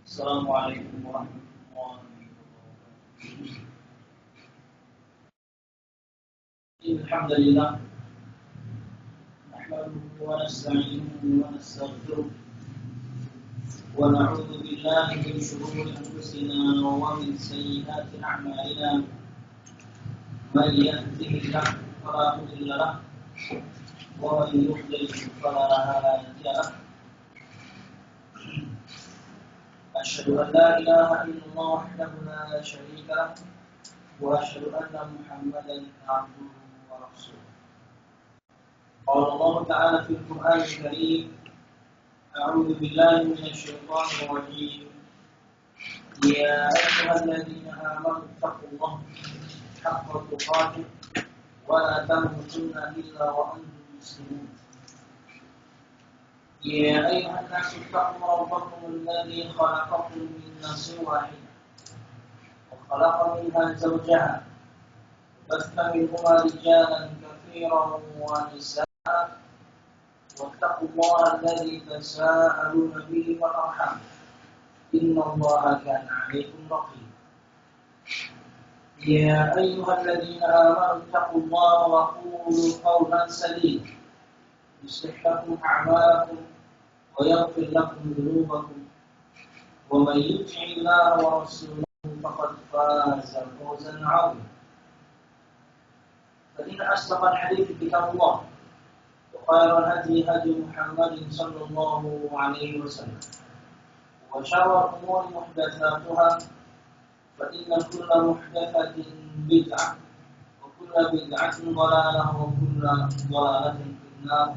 Assalamualaikum warahmatullahi wabarakatuh. Alhamdulillah, nahmaduhu wa nasta'inuhu wa nastaghfiruh wa na'udzu billahi min shururi anfusina wa min sayyiati a'malina. Man yahdihillahu fala mudilla lahu wa man yudlil fala hadiya lahu. Asyhadu an la ilaha illallah wahdahu la syarika lahu wa asyhadu anna Muhammadan abduhu wa rasuluh. Qala Allah Ta'ala fil Qur'anil Karim, a'udzu billahi minasy syaithanir rajim. Ya ayyuhalladzina amanu taqullaha haqqa tuqatih wa la tamutunna illa wa antum muslimun. يا أيها الناس اتقوا ربكم الذي خلقكم من نفس واحدة وخلق منها زوجها وبث منهما رجالا كثيرا ونساء واتقوا الله الذي تساءلون به والأرحام إن الله كان عليكم رقيبا. يا أيها الذين آمنوا اتقوا الله وقولوا قولا سديدا يصلح لكم أعمالكم ويغفر لكم ذنوبكم ومن يطع الله ورسوله فقد فاز فوزا عظيما. فإن أصدق الحديث كتاب الله وخير الهدي هدي محمد صلى الله عليه وسلم وشر الأمور محدثاتها فإن كل محدثة بدعة وكل بدعة ضلالة وكل ضلالة في النار.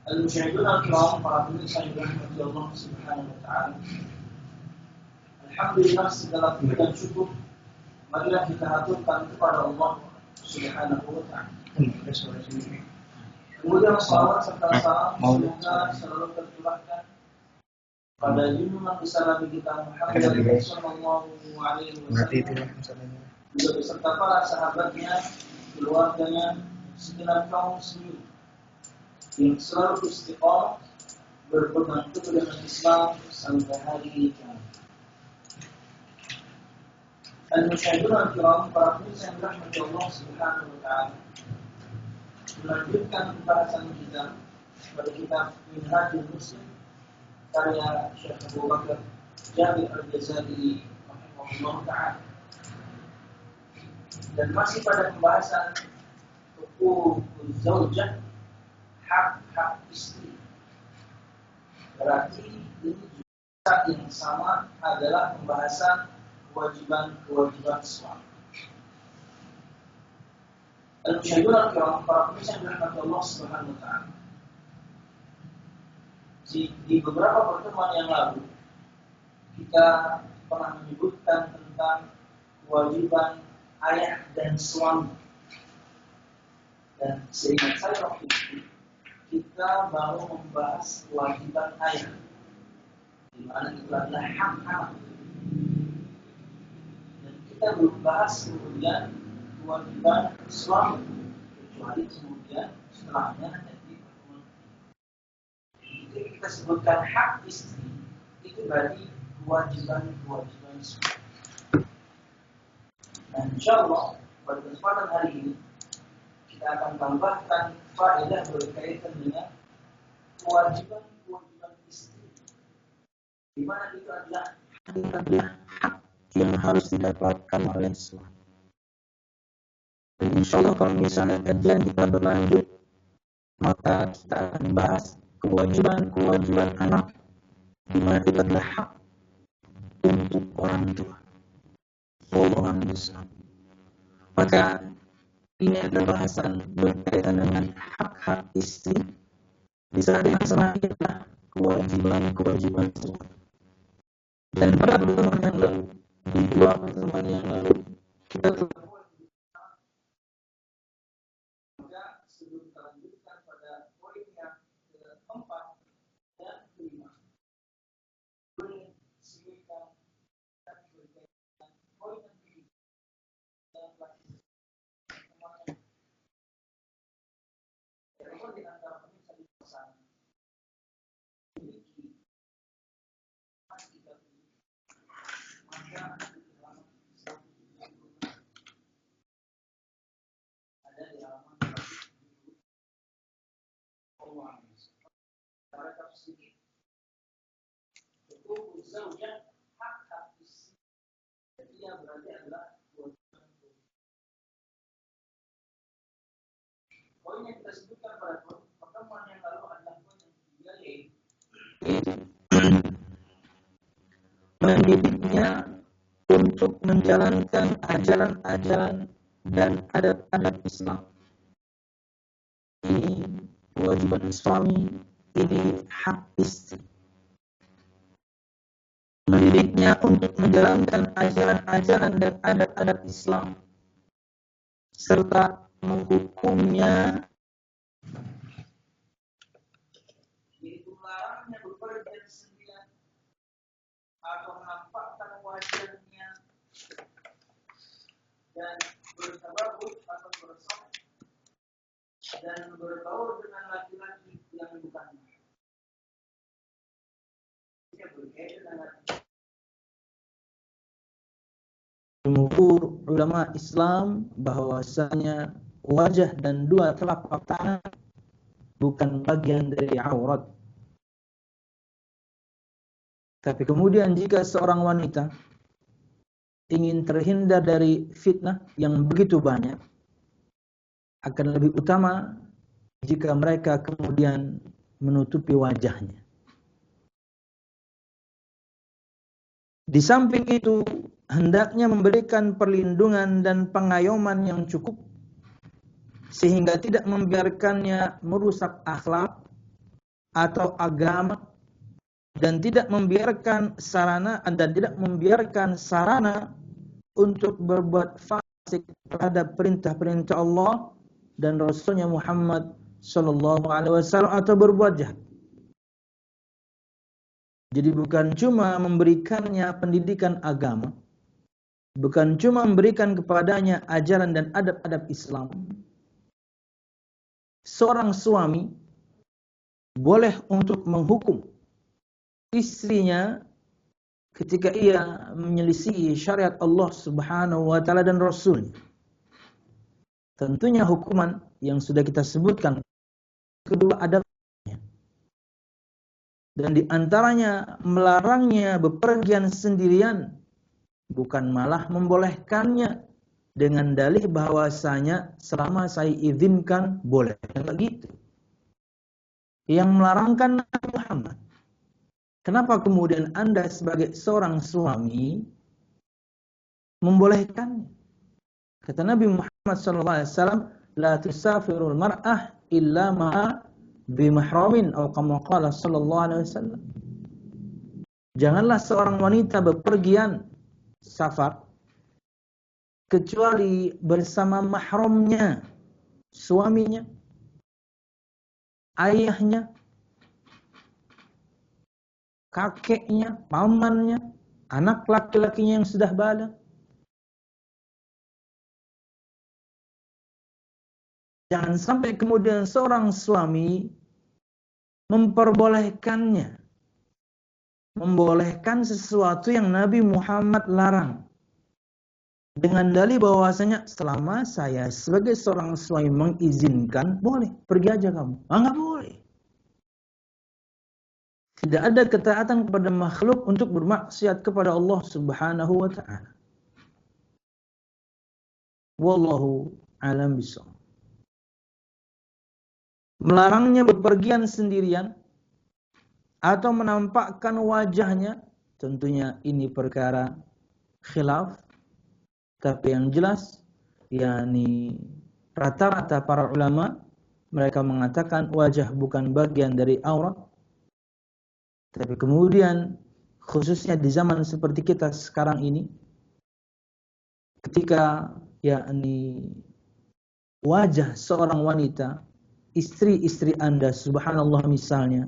Al-Musyahidun al-Kiram, para pemirsa yang dirahmati Allah Subhanahu wa Ta'ala. Alhamdulillah, segala puji dan syukur marilah kita haturkan kepada Allah Subhanahu wa Ta'ala. Kemudian salawat serta salam semoga selalu tercurahkan pada junjungan besar Nabi kita Muhammad sallallahu alaihi wasallam, juga beserta para sahabatnya, keluarganya, segenap kaum muslimin yang selalu istiqamah berpegang teguh dengan Islam sampai hari kiamat. Al-Musyahidun al-Kiram, para pemirsa yang dirahmati Allah Subhanahu wa Ta'ala, melanjutkan pembahasan kita pada kitab Minhajul Muslim karya Syekh Abu Bakar Jabir Al-Jazairi rahimahullah ta'ala, dan masih pada pembahasan huququz zaujah, hak-hak istri. Berarti ini juga yang sama adalah pembahasan kewajiban-kewajiban suami. Al-Musyahidun al-Kiram, para pemirsa yang dirahmati Allah Subhanahu wa Ta'ala, di beberapa pertemuan yang lalu kita pernah menyebutkan tentang kewajiban ayah dan suami, dan seingat saya waktu itu kita baru membahas kewajiban ayah, di mana itu adalah hak anak, dan kita belum bahas kemudian kewajiban suami, kecuali kemudian setelahnya jadi pertemuan. Jadi kita sebutkan hak istri, itu berarti kewajiban suami. Dan insyaallah pada kesempatan hari ini kita akan tambahkan faedah berkaitan dengan kewajiban istri, di mana itu adalah hak yang harus didapatkan oleh suami. Dan insyaallah kalau misalnya kajian kita berlanjut, maka kita akan bahas kewajiban anak, di mana itu adalah hak untuk orang tua, orang besar. Maka ini adalah bahasan berkaitan dengan hak-hak istri. Di saat yang sama adalah kewajiban suami. Dan pada pertemuan yang lalu, di dua pertemuan yang lalu, kita telah sebelum kita lanjutkan pada poin yang keempat dan kelima. Sebutkan dan berkaitan poin yang kelima dalam pelajaran. Di antara pemirsa di sana, Poin yang kita sebutkan pada pertemuan yang lalu adalah poin yang ketiga, yaitu mendidiknya untuk menjalankan ajaran-ajaran dan adat-adat Islam. Ini kewajiban suami, ini hak istri. Mendidiknya untuk menjalankan ajaran-ajaran dan adat-adat Islam, serta menghukumnya. Yaitu melarangnya bepergian sendirian atau menampakkan wajahnya dan bertabarruj atau bersolat dan berbaur dengan laki-laki yang bukan mahram. Ini berkaitan dengan jumhur ulama Islam bahwasanya wajah dan dua telapak tangan bukan bagian dari aurat. Tapi kemudian jika seorang wanita ingin terhindar dari fitnah yang begitu banyak, akan lebih utama jika mereka kemudian menutupi wajahnya. Di samping itu, hendaknya memberikan perlindungan dan pengayoman yang cukup sehingga tidak membiarkannya merusak akhlak atau agama dan tidak membiarkan sarana untuk berbuat fasik terhadap perintah-perintah Allah dan Rasulnya Muhammad sallallahu alaihi wasallam atau berbuat jahat. Jadi bukan cuma memberikannya pendidikan agama, bukan cuma memberikan kepadanya ajaran dan adab-adab Islam. Seorang suami boleh untuk menghukum istrinya ketika ia menyelisihi syariat Allah Subhanahu wa taala dan Rasulnya. Tentunya hukuman yang sudah kita sebutkan. Kedua adabnya. Dan di antaranya melarangnya bepergian sendirian, bukan malah membolehkannya dengan dalih bahwasanya selama saya izinkan boleh. Enggak gitu. Yang melarangkan Nabi Muhammad. Kenapa kemudian Anda sebagai seorang suami membolehkannya? Kata Nabi Muhammad SAW, la tusafirul mar'ah illa ma'a bimahramin atau kama qala sallallahu alaihi wasallam. Janganlah seorang wanita bepergian safar kecuali bersama mahramnya, suaminya, ayahnya, kakeknya, pamannya, anak laki-lakinya yang sudah baligh. Jangan sampai kemudian seorang suami membolehkan sesuatu yang Nabi Muhammad larang dengan dalih bahwasanya selama saya sebagai seorang suami mengizinkan, boleh, pergi aja kamu. Enggak boleh. Tidak ada ketaatan kepada makhluk untuk bermaksiat kepada Allah Subhanahu wa taala. Wallahu a'lam bishawab. Melarangnya bepergian sendirian atau menampakkan wajahnya, tentunya ini perkara khilaf, tapi yang jelas yakni rata-rata para ulama mereka mengatakan wajah bukan bagian dari aurat. Tapi kemudian khususnya di zaman seperti kita sekarang ini, ketika yakni wajah seorang wanita, istri-istri Anda, subhanallah misalnya,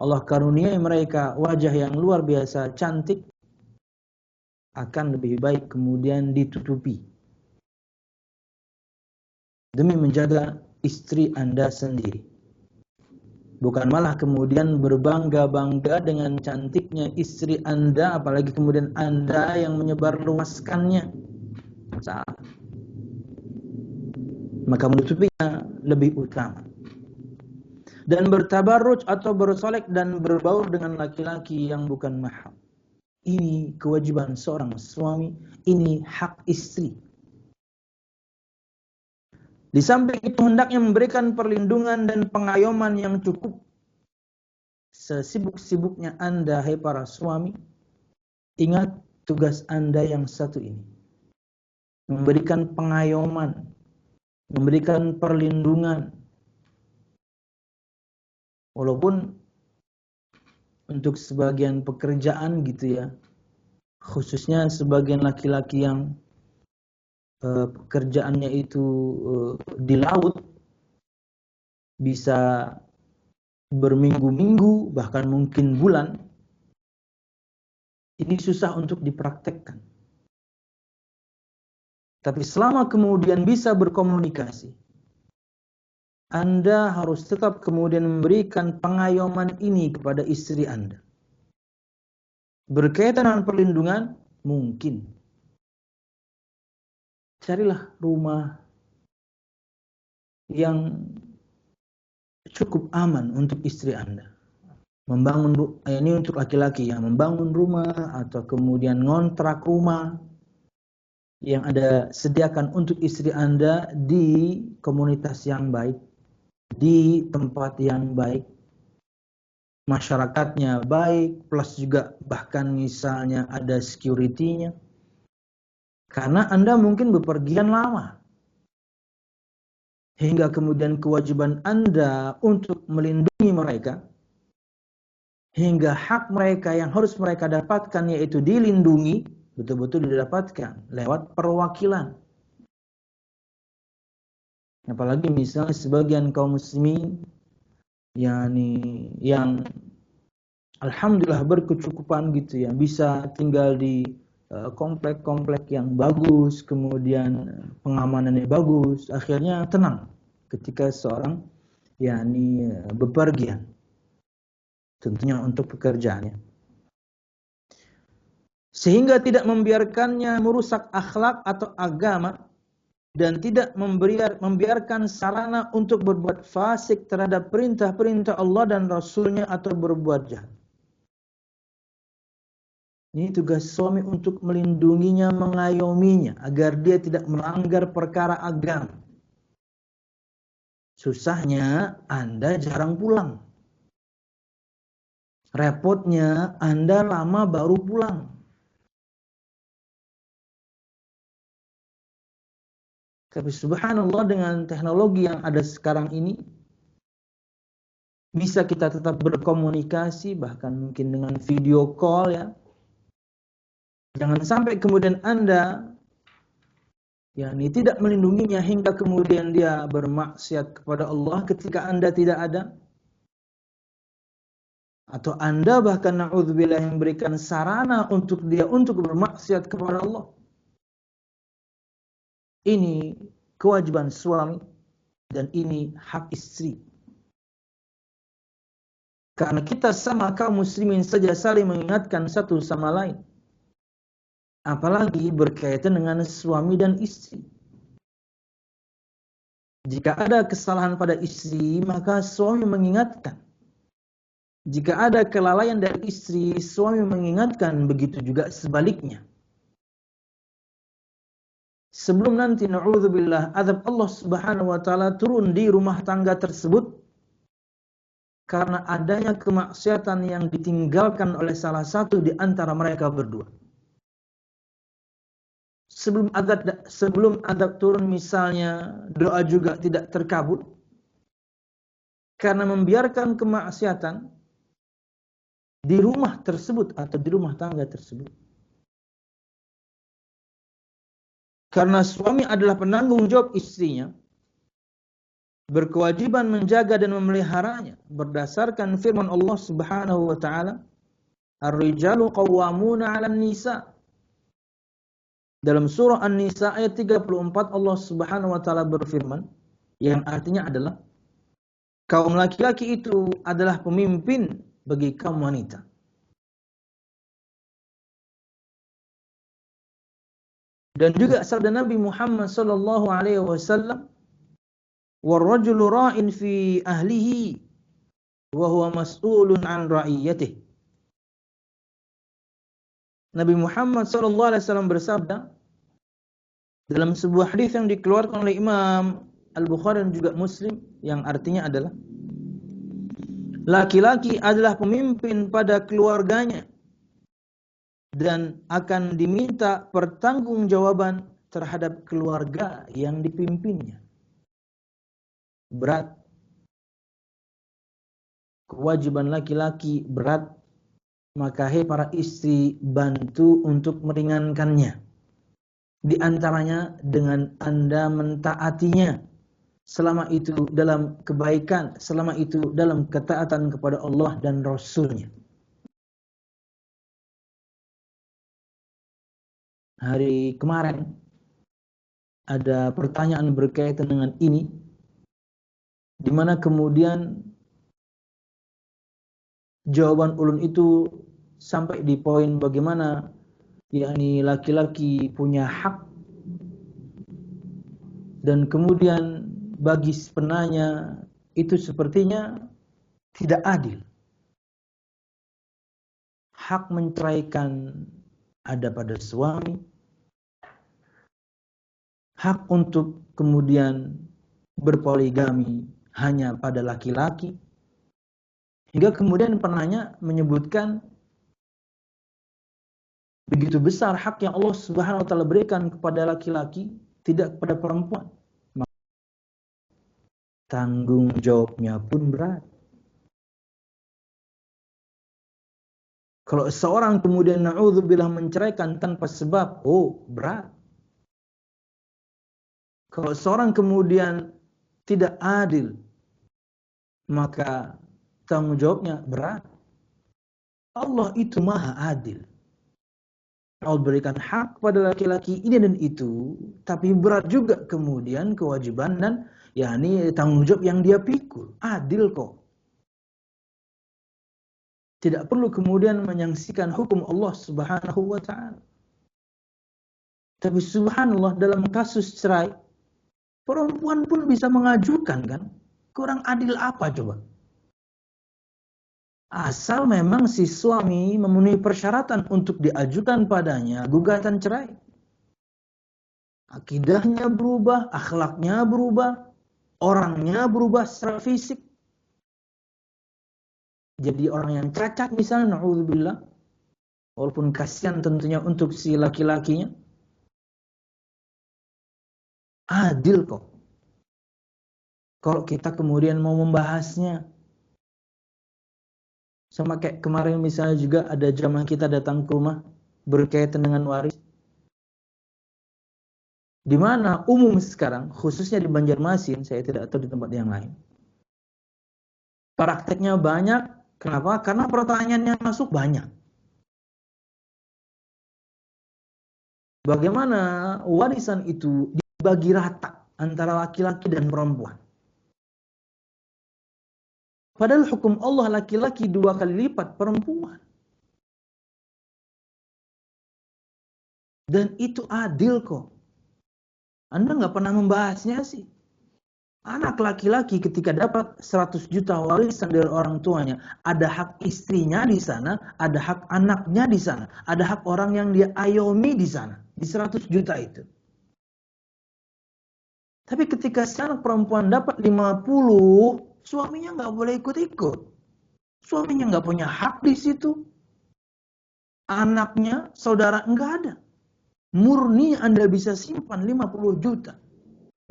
Allah karuniai mereka wajah yang luar biasa cantik, akan lebih baik kemudian ditutupi demi menjaga istri Anda sendiri. Bukan malah kemudian berbangga-bangga dengan cantiknya istri Anda, apalagi kemudian Anda yang menyebarluaskannya. Salah. Maka menutupinya lebih utama. dan bertabarruj atau bersolek dan berbaur dengan laki-laki yang bukan mahram. Ini kewajiban seorang suami, ini hak istri. Di samping itu hendaknya memberikan perlindungan dan pengayoman yang cukup. Sesibuk-sibuknya Anda, hai para suami, ingat tugas Anda yang satu ini. Memberikan pengayoman, memberikan perlindungan. Walaupun untuk sebagian pekerjaan gitu ya, khususnya sebagian laki-laki yang pekerjaannya itu di laut, bisa berminggu-minggu, bahkan mungkin bulan, ini susah untuk dipraktekkan. Tapi selama kemudian bisa berkomunikasi, Anda harus tetap kemudian memberikan pengayoman ini kepada istri Anda. Berkaitan dengan perlindungan, mungkin carilah rumah yang cukup aman untuk istri Anda. Membangun, ini untuk laki-laki ya, membangun rumah atau kemudian ngontrak rumah yang Anda sediakan untuk istri Anda di komunitas yang baik, di tempat yang baik, masyarakatnya baik, plus juga bahkan misalnya ada security-nya. Karena Anda mungkin bepergian lama. Hingga kemudian kewajiban Anda untuk melindungi mereka, hingga hak mereka yang harus mereka dapatkan yaitu dilindungi, betul-betul didapatkan lewat perwakilan. Apalagi misalnya sebagian kaum muslimin yang alhamdulillah berkecukupan gitu ya, bisa tinggal di komplek-komplek yang bagus, kemudian pengamanannya bagus, akhirnya tenang ketika seorang bepergian, tentunya untuk pekerjaannya, sehingga tidak membiarkannya merusak akhlak atau agama dan tidak membiarkan sarana untuk berbuat fasik terhadap perintah-perintah Allah dan Rasulnya atau berbuat jahat. Ini tugas suami untuk melindunginya, mengayominya, agar dia tidak melanggar perkara agama. Susahnya Anda jarang pulang. Repotnya Anda lama baru pulang. Tapi subhanallah dengan teknologi yang ada sekarang ini, bisa kita tetap berkomunikasi, bahkan mungkin dengan video call ya. Jangan sampai kemudian Anda tidak melindunginya hingga kemudian dia bermaksiat kepada Allah ketika Anda tidak ada. Atau Anda bahkan na'udzubillah memberikan sarana untuk dia untuk bermaksiat kepada Allah. Ini kewajiban suami dan ini hak istri. Karena kita sama kaum muslimin saja saling mengingatkan satu sama lain. Apalagi berkaitan dengan suami dan istri. Jika ada kesalahan pada istri, maka suami mengingatkan. Jika ada kelalaian dari istri, suami mengingatkan, begitu juga sebaliknya. Sebelum nanti na'udzubillah azab Allah Subhanahu wa taala turun di rumah tangga tersebut karena adanya kemaksiatan yang ditinggalkan oleh salah satu di antara mereka berdua. Sebelum azab turun misalnya, doa juga tidak terkabul karena membiarkan kemaksiatan di rumah tersebut atau di rumah tangga tersebut. Karena suami adalah penanggung jawab istrinya, berkewajiban menjaga dan memeliharanya berdasarkan firman Allah Subhanahu wa taala, "Ar-rijalu qawwamuna 'alan nisa." Dalam surah An-Nisa ayat 34 Allah Subhanahu wa taala berfirman, yang artinya adalah kaum laki-laki itu adalah pemimpin bagi kaum wanita. Dan juga sabda Nabi Muhammad sallallahu alaihi wasallam, "War-rajulu ra'in fi ahlihi wa huwa mas'ulun an ra'iyatihi. Nabi Muhammad SAW bersabda dalam sebuah hadis yang dikeluarkan oleh Imam Al-Bukhari dan juga Muslim, yang artinya adalah laki-laki adalah pemimpin pada keluarganya dan akan diminta pertanggungjawaban terhadap keluarga yang dipimpinnya. Berat. Kewajiban laki-laki berat, maka hai para istri, bantu untuk meringankannya. Di antaranya dengan Anda mentaatinya, selama itu dalam kebaikan, selama itu dalam ketaatan kepada Allah dan Rasul-Nya. Hari kemarin ada pertanyaan berkaitan dengan ini, di mana kemudian jawaban ulun itu sampai di poin bagaimana yakni laki-laki punya hak, dan kemudian bagi penanya itu sepertinya tidak adil. Hak menceraikan ada pada suami, hak untuk kemudian berpoligami hanya pada laki-laki, hingga kemudian penanya menyebutkan begitu besar hak yang Allah Subhanahu wa taala berikan kepada laki-laki, tidak kepada perempuan. Tanggung jawabnya pun berat. Kalau seorang kemudian na'udzubillah menceraikan tanpa sebab, oh berat. Kalau seorang kemudian tidak adil, maka tanggung jawabnya berat. Allah itu maha adil. Allah berikan hak kepada laki-laki ini dan itu, tapi berat juga kemudian kewajiban dan yakni tanggung jawab yang dia pikul. Adil kok. Tidak perlu kemudian menyaksikan hukum Allah Subhanahu wa taala. Tapi subhanallah, dalam kasus cerai, perempuan pun bisa mengajukan, kan? Kurang adil apa coba? Asal memang si suami memenuhi persyaratan untuk diajukan padanya gugatan cerai. Akidahnya berubah, akhlaknya berubah, orangnya berubah secara fisik. Jadi orang yang cacat misalnya, na'udzubillah, walaupun kasihan tentunya untuk si laki-lakinya, adil kok. Kalau kita kemudian mau membahasnya, sama kayak kemarin misalnya juga ada jamaah kita datang ke rumah berkaitan dengan waris, di mana umum sekarang, khususnya di Banjarmasin, saya tidak tahu di tempat yang lain, prakteknya banyak. Kenapa? Karena pertanyaan yang masuk banyak. Bagaimana warisan itu dibagi rata antara laki-laki dan perempuan? Padahal hukum Allah laki-laki 2 kali lipat perempuan. Dan itu adil kok. Anda nggak pernah membahasnya sih. Anak laki-laki ketika dapat 100 juta warisan dari orang tuanya, ada hak istrinya di sana, ada hak anaknya di sana, ada hak orang yang dia ayomi di sana, di 100 juta itu. Tapi ketika si anak perempuan dapat 50, suaminya nggak boleh ikut-ikut. Suaminya nggak punya hak di situ. Anaknya, saudara nggak ada. Murni Anda bisa simpan 50 juta.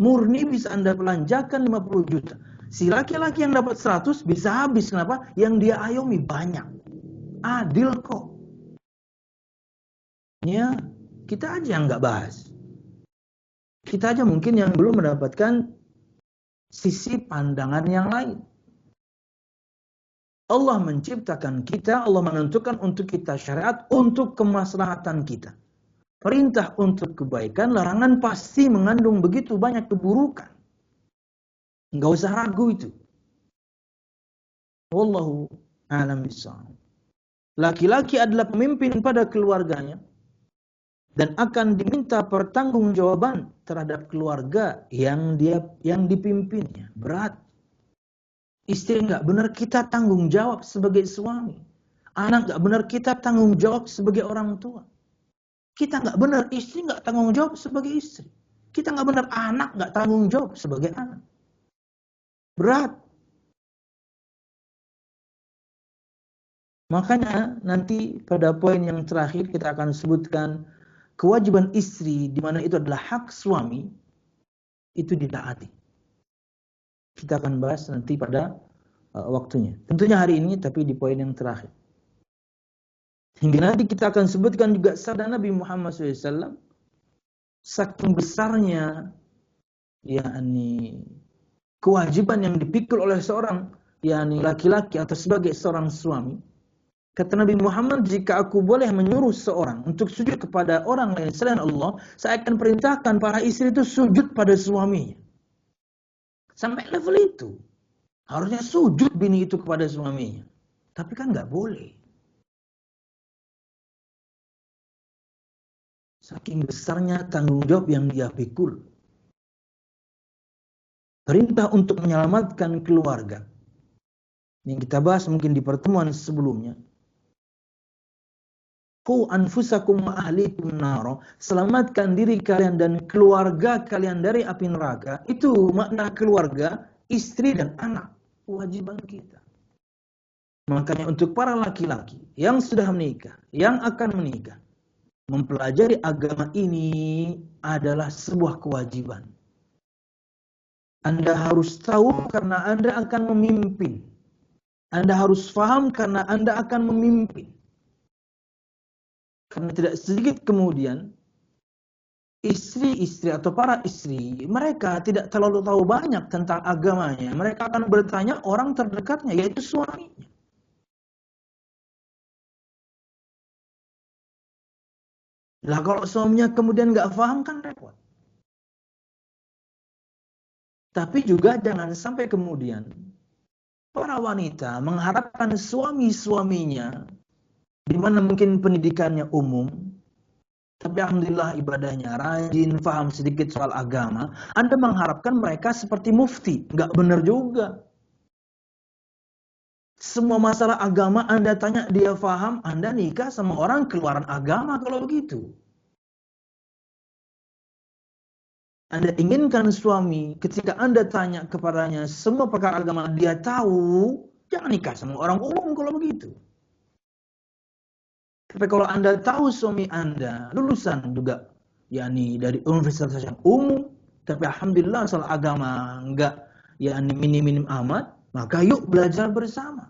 Murni bisa Anda belanjakan 50 juta. Si laki-laki yang dapat 100 bisa habis. Kenapa? Yang dia ayomi banyak. Adil kok. Ya, kita aja yang nggak bahas. Kita aja mungkin yang belum mendapatkan sisi pandangan yang lain. Allah menciptakan kita, Allah menentukan untuk kita syariat untuk kemaslahatan kita. Perintah untuk kebaikan, larangan pasti mengandung begitu banyak keburukan. Enggak usah ragu itu. Wallahu a'lam bishawab. Laki-laki adalah pemimpin pada keluarganya dan akan diminta pertanggungjawaban terhadap keluarga yang dipimpinnya. Berat. Istri nggak benar, kita tanggung jawab sebagai suami. Anak nggak benar, kita tanggung jawab sebagai orang tua. Kita nggak benar, istri nggak tanggung jawab sebagai istri. Kita nggak benar, anak nggak tanggung jawab sebagai anak. Berat. Makanya nanti pada poin yang terakhir kita akan sebutkan kewajiban istri, di mana itu adalah hak suami, itu ditaati. Kita akan bahas nanti pada waktunya. Tentunya hari ini, tapi di poin yang terakhir. Hingga nanti kita akan sebutkan juga sabda Nabi Muhammad SAW, saking besarnya yakni kewajiban yang dipikul oleh seorang yakni laki-laki atau sebagai seorang suami. Kata Nabi Muhammad, jika aku boleh menyuruh seorang untuk sujud kepada orang lain selain Allah, saya akan perintahkan para istri itu sujud pada suaminya. Sampai level itu. Harusnya sujud bini itu kepada suaminya. Tapi kan nggak boleh. Saking besarnya tanggung jawab yang dia pikul. Perintah untuk menyelamatkan keluarga. Yang kita bahas mungkin di pertemuan sebelumnya. Qu anfusakum wa ahlikum naro. Selamatkan diri kalian dan keluarga kalian dari api neraka. Itu makna keluarga, istri dan anak. Kewajiban kita. Makanya untuk para laki-laki yang sudah menikah, yang akan menikah, mempelajari agama ini adalah sebuah kewajiban. Anda harus tahu karena Anda akan memimpin. Anda harus paham karena Anda akan memimpin. Karena tidak sedikit kemudian, istri-istri atau para istri, mereka tidak terlalu tahu banyak tentang agamanya. Mereka akan bertanya orang terdekatnya, yaitu suaminya. Lah kalau suaminya kemudian nggak paham kan repot. Tapi juga jangan sampai kemudian para wanita mengharapkan suami-suaminya, di mana mungkin pendidikannya umum, tapi alhamdulillah ibadahnya rajin, paham sedikit soal agama, Anda mengharapkan mereka seperti mufti. Nggak benar juga. Semua masalah agama Anda tanya, dia paham, Anda nikah sama orang keluaran agama kalau begitu. Anda inginkan suami, ketika Anda tanya kepadanya semua perkara agama dia tahu, jangan nikah sama orang umum kalau begitu. Tapi kalau Anda tahu suami Anda lulusan juga yakni dari universitas yang umum, tapi alhamdulillah soal agama enggak yakni minim-minim amat, maka yuk belajar bersama.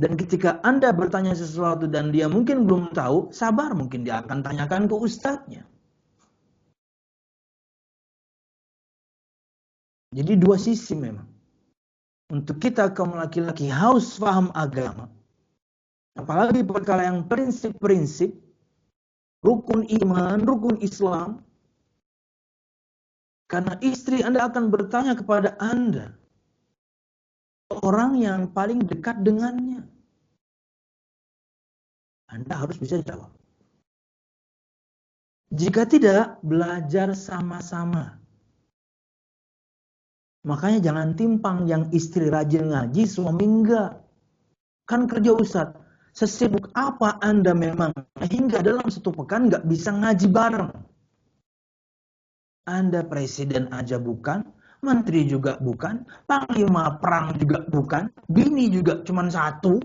Dan ketika Anda bertanya sesuatu dan dia mungkin belum tahu, sabar, mungkin dia akan tanyakan ke ustadznya. Jadi dua sisi memang. Untuk kita kaum laki-laki harus paham agama. Apalagi perkara yang prinsip-prinsip, rukun iman, rukun Islam. Karena istri Anda akan bertanya kepada Anda, orang yang paling dekat dengannya. Anda harus bisa jawab. Jika tidak, belajar sama-sama. Makanya jangan timpang yang istri rajin ngaji, suami enggak. Kan kerja Ustadz. Sesibuk apa Anda memang hingga dalam satu pekan nggak bisa ngaji bareng? Anda presiden aja bukan, menteri juga bukan, panglima perang juga bukan, bini juga cuma satu.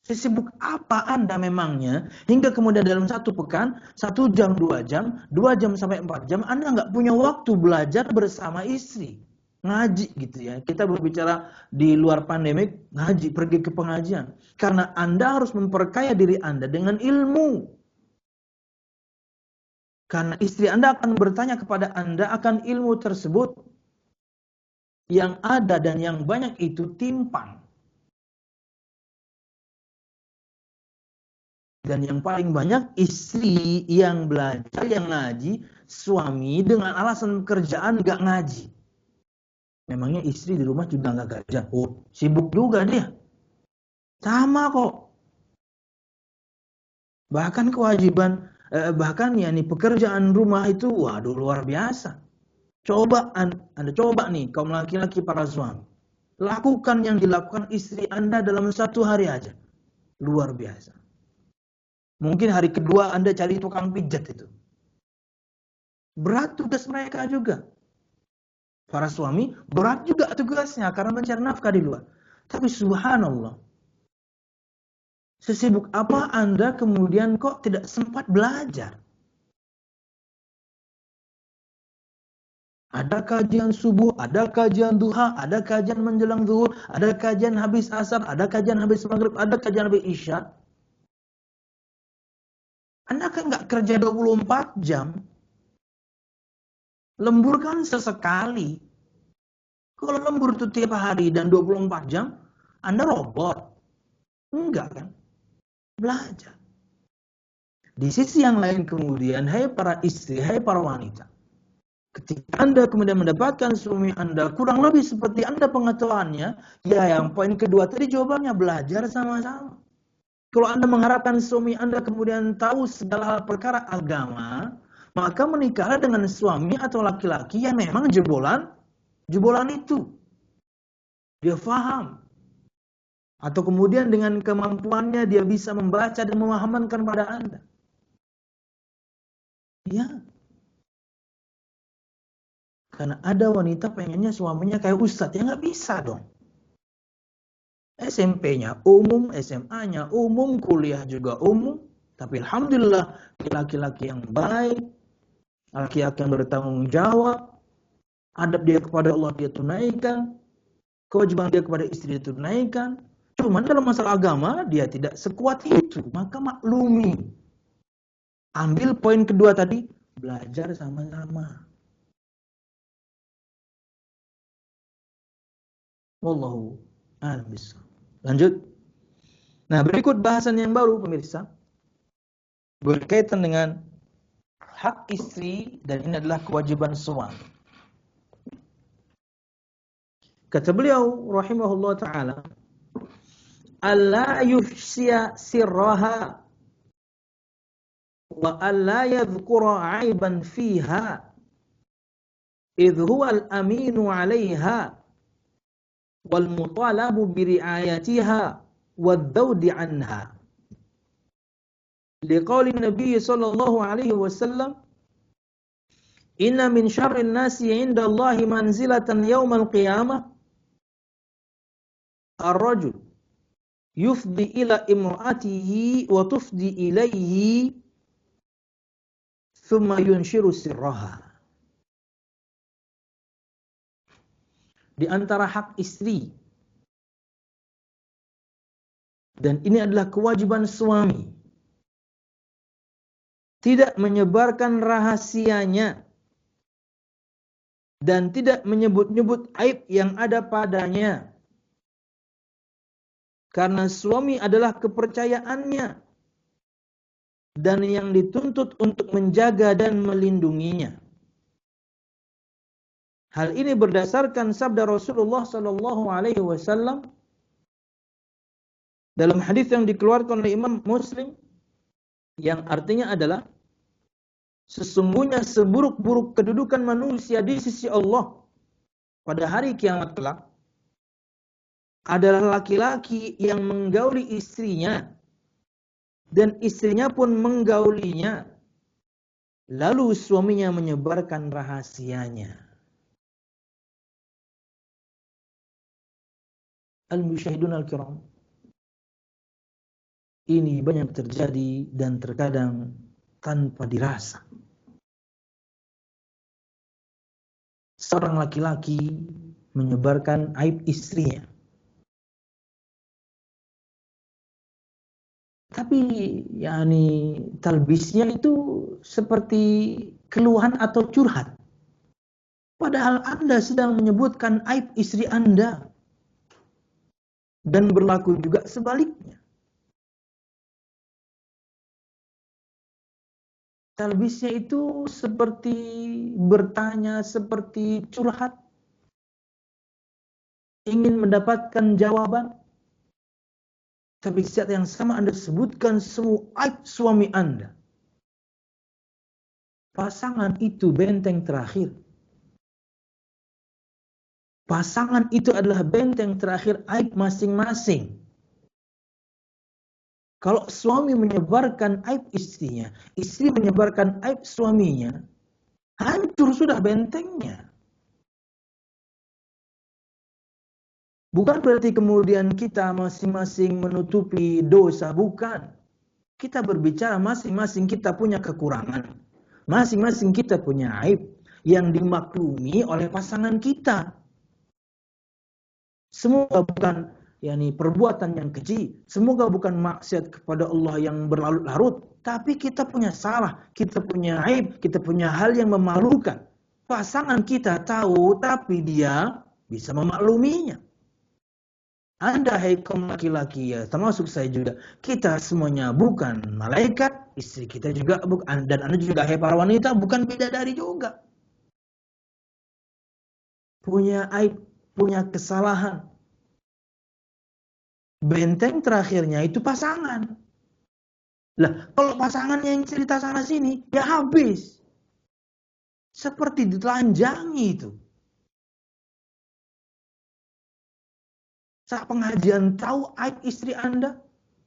Sesibuk apa Anda memangnya hingga kemudian dalam satu pekan, 1 jam, 2 jam, 2 jam sampai 4 jam, Anda nggak punya waktu belajar bersama istri. Ngaji gitu ya. Kita berbicara di luar pandemik, ngaji, pergi ke pengajian. Karena Anda harus memperkaya diri Anda dengan ilmu. Karena istri Anda akan bertanya kepada Anda akan ilmu tersebut. Yang ada dan yang banyak itu timpang. Dan yang paling banyak istri yang belajar, yang ngaji, suami dengan alasan pekerjaan gak ngaji. Memangnya istri di rumah juga gak kerja? Oh, sibuk juga dia. Sama kok. Bahkan kewajiban, bahkan ya nih pekerjaan rumah itu, waduh luar biasa. Anda coba nih, kaum laki-laki para suami. Lakukan yang dilakukan istri Anda dalam 1 hari aja. Luar biasa. Mungkin hari kedua Anda cari tukang pijat itu. Berat tugas mereka juga. Para suami, berat juga tugasnya karena mencari nafkah di luar. Tapi subhanallah, sesibuk apa Anda kemudian kok tidak sempat belajar? Ada kajian subuh, ada kajian duha, ada kajian menjelang zuhur, ada kajian habis asar, ada kajian habis maghrib, ada kajian habis isya. Anda kan nggak kerja 24 jam. Lembur kan sesekali. Kalau lembur itu tiap hari dan 24 jam, Anda robot. Enggak kan? Belajar. Di sisi yang lain kemudian, hai para istri, hai para wanita, ketika Anda kemudian mendapatkan suami Anda kurang lebih seperti Anda pengetahuannya, ya yang poin kedua tadi jawabannya belajar sama-sama. Kalau Anda mengharapkan suami Anda kemudian tahu segala hal perkara agama, maka menikahlah dengan suami atau laki-laki yang memang jebolan itu. Dia faham. Atau kemudian dengan kemampuannya dia bisa membaca dan memahamkan pada Anda. Ya. Karena ada wanita pengennya suaminya kayak ustadz, ya nggak bisa dong. SMP-nya umum, SMA-nya umum, kuliah juga umum. Tapi alhamdulillah, laki-laki yang baik, laki-laki yang bertanggung jawab, adab dia kepada Allah dia tunaikan, kewajiban dia kepada istri dia tunaikan. Cuman dalam masalah agama, dia tidak sekuat itu. Maka maklumi. Ambil poin kedua tadi, belajar sama-sama. Wallahu a'lam bishawab. Lanjut. Nah, berikut bahasan yang baru pemirsa. Berkaitan dengan hak istri dan ini adalah kewajiban suami. Kata beliau rahimahullah taala, alla yufsiya sirraha wa alla yadhkura 'aiban fiha idh huwa al-aminu 'alayha wal mutalabu bi ri'ayatiha wad-dawdi 'anha. Liqauli Nabi sallallahu alaihi wasallam, inna min syarrin nasi 'inda Allahi manzilatan yaumal qiyamah ar-rajul yufdi ila imra'atihi wa tufdi ilaihi thumma yunshiru sirraha. Di antara hak istri, dan ini adalah kewajiban suami, tidak menyebarkan rahasianya dan tidak menyebut-nyebut aib yang ada padanya. Karena suami adalah kepercayaannya dan yang dituntut untuk menjaga dan melindunginya. Hal ini berdasarkan sabda Rasulullah sallallahu alaihi wasallam dalam hadis yang dikeluarkan oleh Imam Muslim, yang artinya adalah sesungguhnya seburuk-buruk kedudukan manusia di sisi Allah pada hari kiamat kelak adalah laki-laki yang menggauli istrinya dan istrinya pun menggaulinya, lalu suaminya menyebarkan rahasianya. Al-musyahidun al-kiram, ini banyak terjadi dan terkadang tanpa dirasa. Seorang laki-laki menyebarkan aib istrinya. Tapi talbisnya itu seperti keluhan atau curhat. Padahal Anda sedang menyebutkan aib istri Anda. Dan berlaku juga sebaliknya. Talbisnya itu seperti bertanya, seperti curhat. Ingin mendapatkan jawaban. Tapi saat yang sama Anda sebutkan semua aib suami Anda. Pasangan itu benteng terakhir. Pasangan itu adalah benteng terakhir aib masing-masing. Kalau suami menyebarkan aib istrinya, istri menyebarkan aib suaminya, hancur sudah bentengnya. Bukan berarti kemudian kita masing-masing menutupi dosa, bukan. Kita berbicara masing-masing kita punya kekurangan. Masing-masing kita punya aib yang dimaklumi oleh pasangan kita. Semoga bukan perbuatan yang keji, semoga bukan maksiat kepada Allah yang berlarut-larut, tapi kita punya salah, kita punya aib, kita punya hal yang memalukan. Pasangan kita tahu, tapi dia bisa memakluminya. Anda, hai kaum laki-laki, ya termasuk saya juga, kita semuanya bukan malaikat, istri kita juga bukan, dan Anda juga, hai para wanita, bukan bidadari juga. Punya aib, punya kesalahan. Benteng terakhirnya itu pasangan. Lah, kalau pasangan yang cerita sana sini, ya habis. Seperti ditelanjangi itu. Saat pengajian tahu aib istri Anda,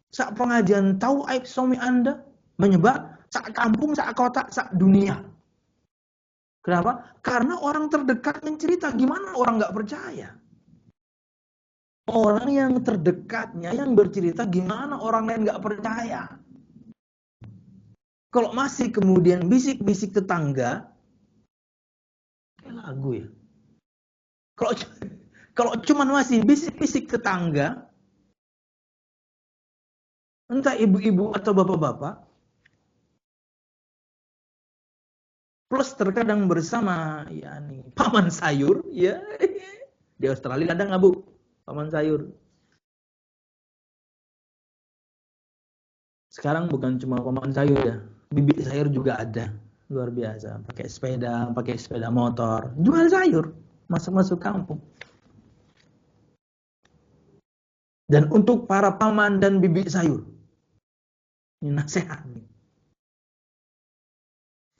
saat pengajian tahu aib suami Anda, menyebar, saat kampung, saat kota, saat dunia. Kenapa? Karena orang terdekat yang cerita, gimana orang nggak percaya? Orang yang terdekatnya yang bercerita, gimana orang lain nggak percaya? Kalau masih kemudian bisik-bisik tetangga, kayak lagu ya. Kalau cuman masih bisik-bisik tetangga, entah ibu-ibu atau bapak-bapak, plus terkadang bersama paman sayur, ya di Australia ada nggak Bu paman sayur? Sekarang bukan cuma paman sayur ya, bibi sayur juga ada, luar biasa. Pakai sepeda motor, jual sayur, masuk kampung. Dan untuk para paman dan bibi sayur, ini nasihat.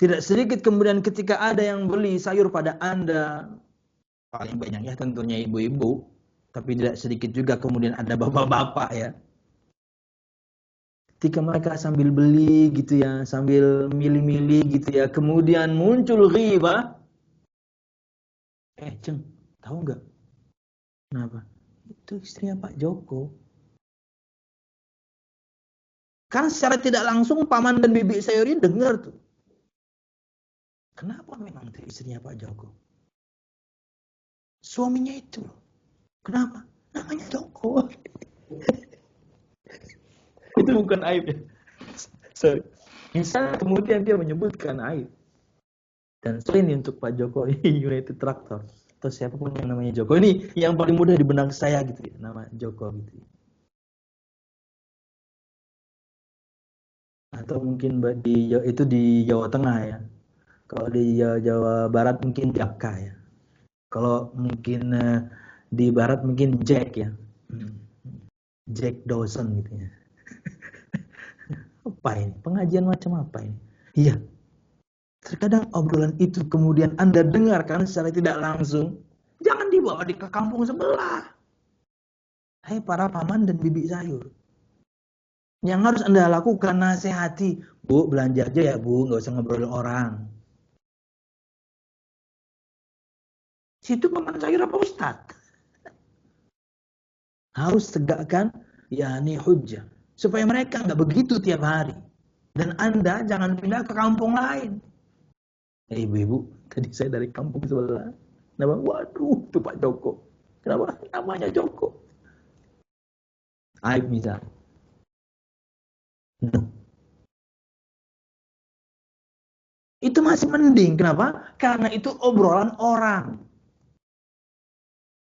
Tidak sedikit kemudian ketika ada yang beli sayur pada Anda, paling banyaknya tentunya ibu-ibu, tapi tidak sedikit juga kemudian ada bapak-bapak ya. Ketika mereka sambil beli gitu ya, sambil milih-milih gitu ya, kemudian muncul ghibah. Ceng, tahu nggak? Kenapa? Itu istrinya Pak Joko. Kan secara tidak langsung paman dan bibi sayur ini dengar tuh. Kenapa memang itu istrinya Pak Joko? Suaminya itu. Kenapa? Namanya Joko. Itu bukan aib ya. Sorry. Misalnya kemudian dia menyebutkan aib. Dan selain untuk Pak Joko United Tractor atau siapapun yang namanya Joko, ini yang paling mudah di benak saya gitu ya, nama Joko gitu ya. Atau mungkin itu di Jawa Tengah ya. Kalau di Jawa Barat mungkin Jaka ya. Kalau mungkin di Barat mungkin Jack ya. Jack Dawson gitu ya. Apa ini? Pengajian macam apa ini? Iya. Terkadang obrolan itu kemudian Anda dengarkan secara tidak langsung, jangan dibawa ke kampung sebelah. Hai para paman dan bibi sayur. Yang harus Anda lakukan, nasihati. Bu, belanja aja ya Bu, nggak usah ngobrolin orang. Situ paman sayur apa Ustadz? Harus tegakkan hujjah. Supaya mereka nggak begitu tiap hari. Dan Anda jangan pindah ke kampung lain. Ibu-ibu, tadi saya dari kampung sebelah. Nama, waduh, itu Pak Joko. Kenapa? Namanya Joko. Aib misalnya. No. Itu masih mending. Kenapa? Karena itu obrolan orang.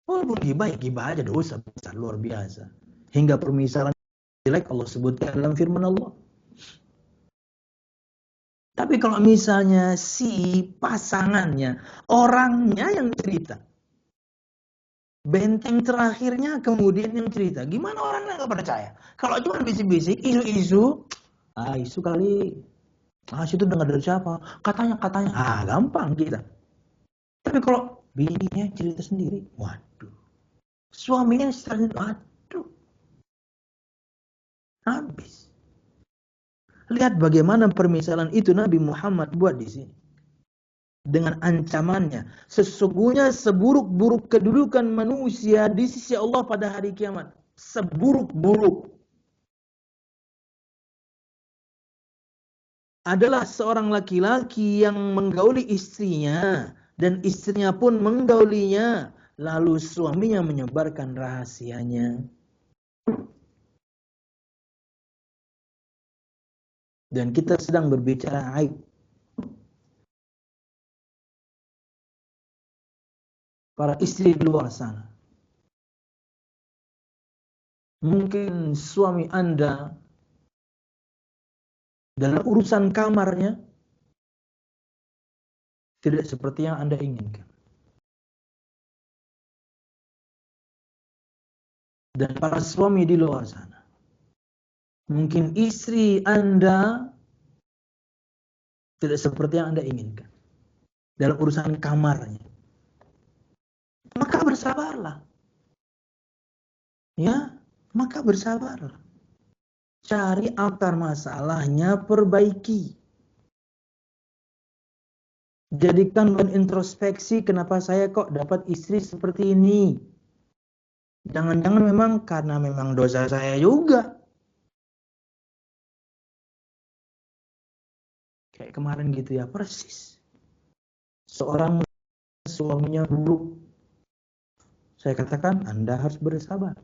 Walaupun gibah aja dosa besar luar biasa. Hingga permisalan jelek Allah sebutkan dalam firman Allah. Tapi kalau misalnya si pasangannya, orangnya yang cerita, benteng terakhirnya kemudian yang cerita, gimana orangnya nggak percaya? Kalau cuma bisik-bisik, isu-isu, isu kali, situ dengar dari siapa? Katanya, gampang kita. Tapi kalau bininya cerita sendiri, Suaminya sering, aduh, habis. Lihat bagaimana permisalan itu Nabi Muhammad buat di sini. Dengan ancamannya. Sesungguhnya seburuk-buruk kedudukan manusia di sisi Allah pada hari kiamat. Seburuk-buruk adalah seorang laki-laki yang menggauli istrinya. Dan istrinya pun menggaulinya. Lalu suaminya menyebarkan rahasianya. Dan kita sedang berbicara aib. Para istri di luar sana. Mungkin suami Anda dalam urusan kamarnya tidak seperti yang Anda inginkan. Dan para suami di luar sana. Mungkin istri Anda tidak seperti yang Anda inginkan. Dalam urusan kamarnya. Maka bersabarlah. Ya, maka bersabarlah. Cari akar masalahnya, perbaiki. Jadikan bahan introspeksi, kenapa saya kok dapat istri seperti ini. Jangan-jangan memang karena memang dosa saya juga. Kayak kemarin gitu ya, persis. Seorang suaminya buruk. Saya katakan, Anda harus bersabar.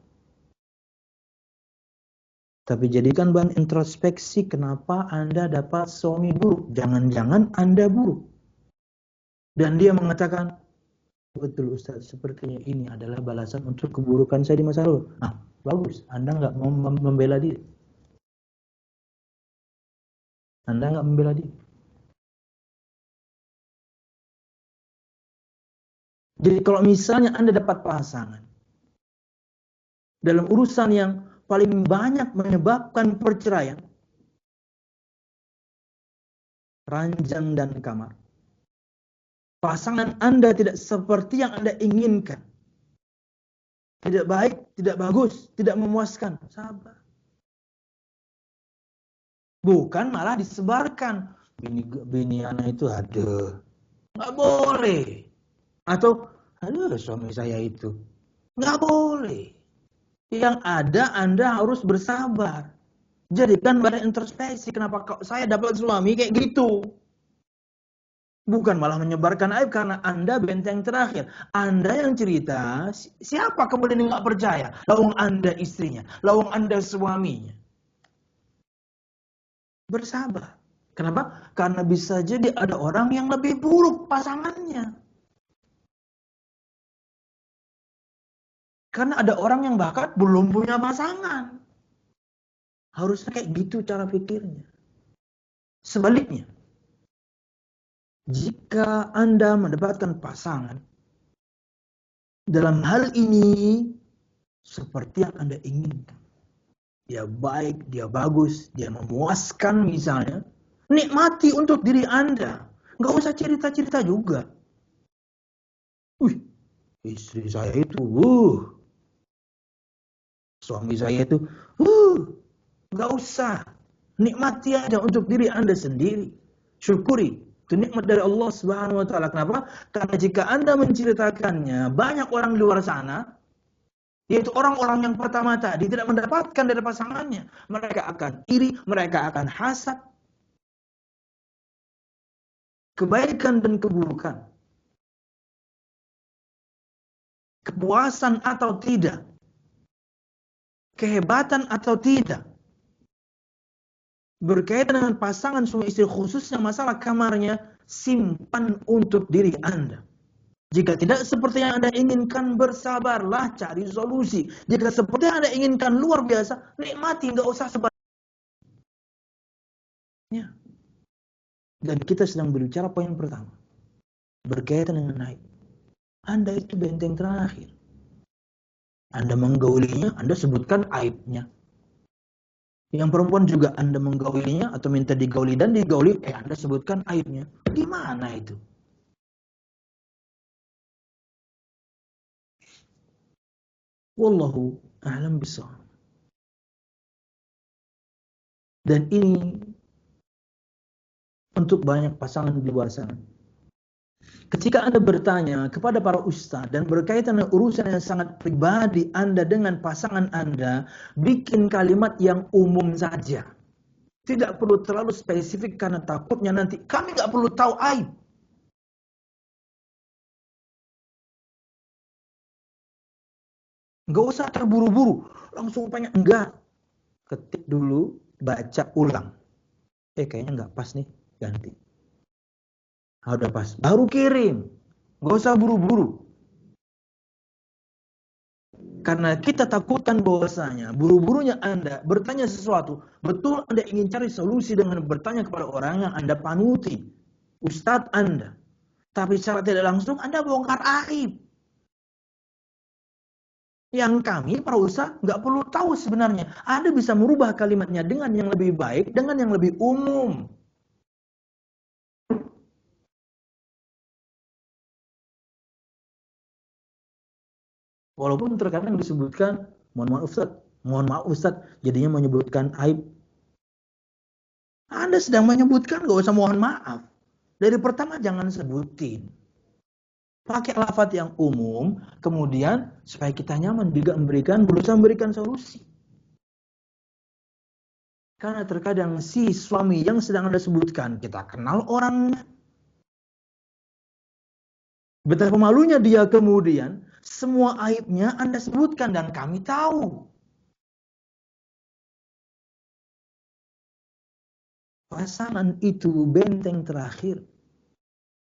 Tapi jadikan bahan introspeksi, kenapa Anda dapat suami buruk. Jangan-jangan Anda buruk. Dan dia mengatakan, betul Ustaz, sepertinya ini adalah balasan untuk keburukan saya di masa lalu. Nah, bagus. Anda nggak mau membela diri. Anda nggak membela diri. Jadi kalau misalnya Anda dapat pasangan dalam urusan yang paling banyak menyebabkan perceraian, ranjang dan kamar, pasangan Anda tidak seperti yang Anda inginkan, tidak baik, tidak bagus, tidak memuaskan, sabar. Bukan malah disebarkan. Bini anak itu ada, nggak boleh. Atau ada suami saya itu, nggak boleh. Yang ada Anda harus bersabar. Jadikan badan introspeksi, kenapa kok saya dapat suami kayak gitu. Bukan malah menyebarkan aib karena Anda benteng terakhir. Anda yang cerita, siapa kemudian yang nggak percaya? Lawang Anda istrinya, lawang Anda suaminya. Bersabar. Kenapa? Karena bisa jadi ada orang yang lebih buruk pasangannya. Karena ada orang yang bahkan belum punya pasangan. Harusnya kayak gitu cara pikirnya. Sebaliknya, jika Anda mendapatkan pasangan, dalam hal ini seperti yang Anda inginkan. Dia baik, dia bagus, dia memuaskan misalnya. Nikmati untuk diri Anda. Nggak usah cerita-cerita juga. Istri saya itu, suami saya itu, nggak usah. Nikmati aja untuk diri Anda sendiri. Syukuri. Itu nikmat dari Allah Subhanahu wa taala. Kenapa? Karena jika Anda menceritakannya, banyak orang di luar sana, yaitu orang-orang yang pertama tadi tidak mendapatkan dari pasangannya. Mereka akan iri, mereka akan hasad. Kebaikan dan keburukan. Kepuasan atau tidak. Kehebatan atau tidak. Berkaitan dengan pasangan suami istri, khususnya masalah kamarnya, simpan untuk diri Anda. Jika tidak seperti yang Anda inginkan, bersabarlah, cari solusi. Jika seperti yang Anda inginkan luar biasa, nikmati, nggak usah sebaliknya. Dan kita sedang berbicara poin pertama. Berkaitan dengan aib. Anda itu benteng terakhir. Anda menggaulinya, Anda sebutkan aibnya. Yang perempuan juga Anda menggaulinya atau minta digauli dan digauli, Anda sebutkan aibnya. Gimana itu? Wallahu a'lam bishawab. Dan ini untuk banyak pasangan di luar sana. Ketika Anda bertanya kepada para ustadz dan berkaitan dengan urusan yang sangat pribadi Anda dengan pasangan Anda, bikin kalimat yang umum saja. Tidak perlu terlalu spesifik karena takutnya nanti kami nggak perlu tahu aib. Nggak usah terburu-buru, langsung tanya. Enggak. Ketik dulu, baca ulang. Kayaknya nggak pas nih, ganti. Udah pas, baru kirim. Nggak usah buru-buru. Karena kita takutkan bahwasanya buru-burunya Anda bertanya sesuatu, betul Anda ingin cari solusi dengan bertanya kepada orang yang Anda panuti, ustadz Anda. Tapi secara tidak langsung Anda bongkar aib. Yang kami, para ustadz, nggak perlu tahu sebenarnya. Anda bisa merubah kalimatnya dengan yang lebih baik, dengan yang lebih umum. Walaupun terkadang disebutkan, mohon maaf Ustadz, jadinya menyebutkan aib. Anda sedang menyebutkan, nggak usah mohon maaf. Dari pertama jangan sebutin. Pakai lafaz yang umum, kemudian supaya kita nyaman juga berusaha memberikan solusi. Karena terkadang si suami yang sedang Anda sebutkan, kita kenal orangnya. Betapa malunya dia kemudian, semua aibnya Anda sebutkan dan kami tahu. Pasangan itu benteng terakhir.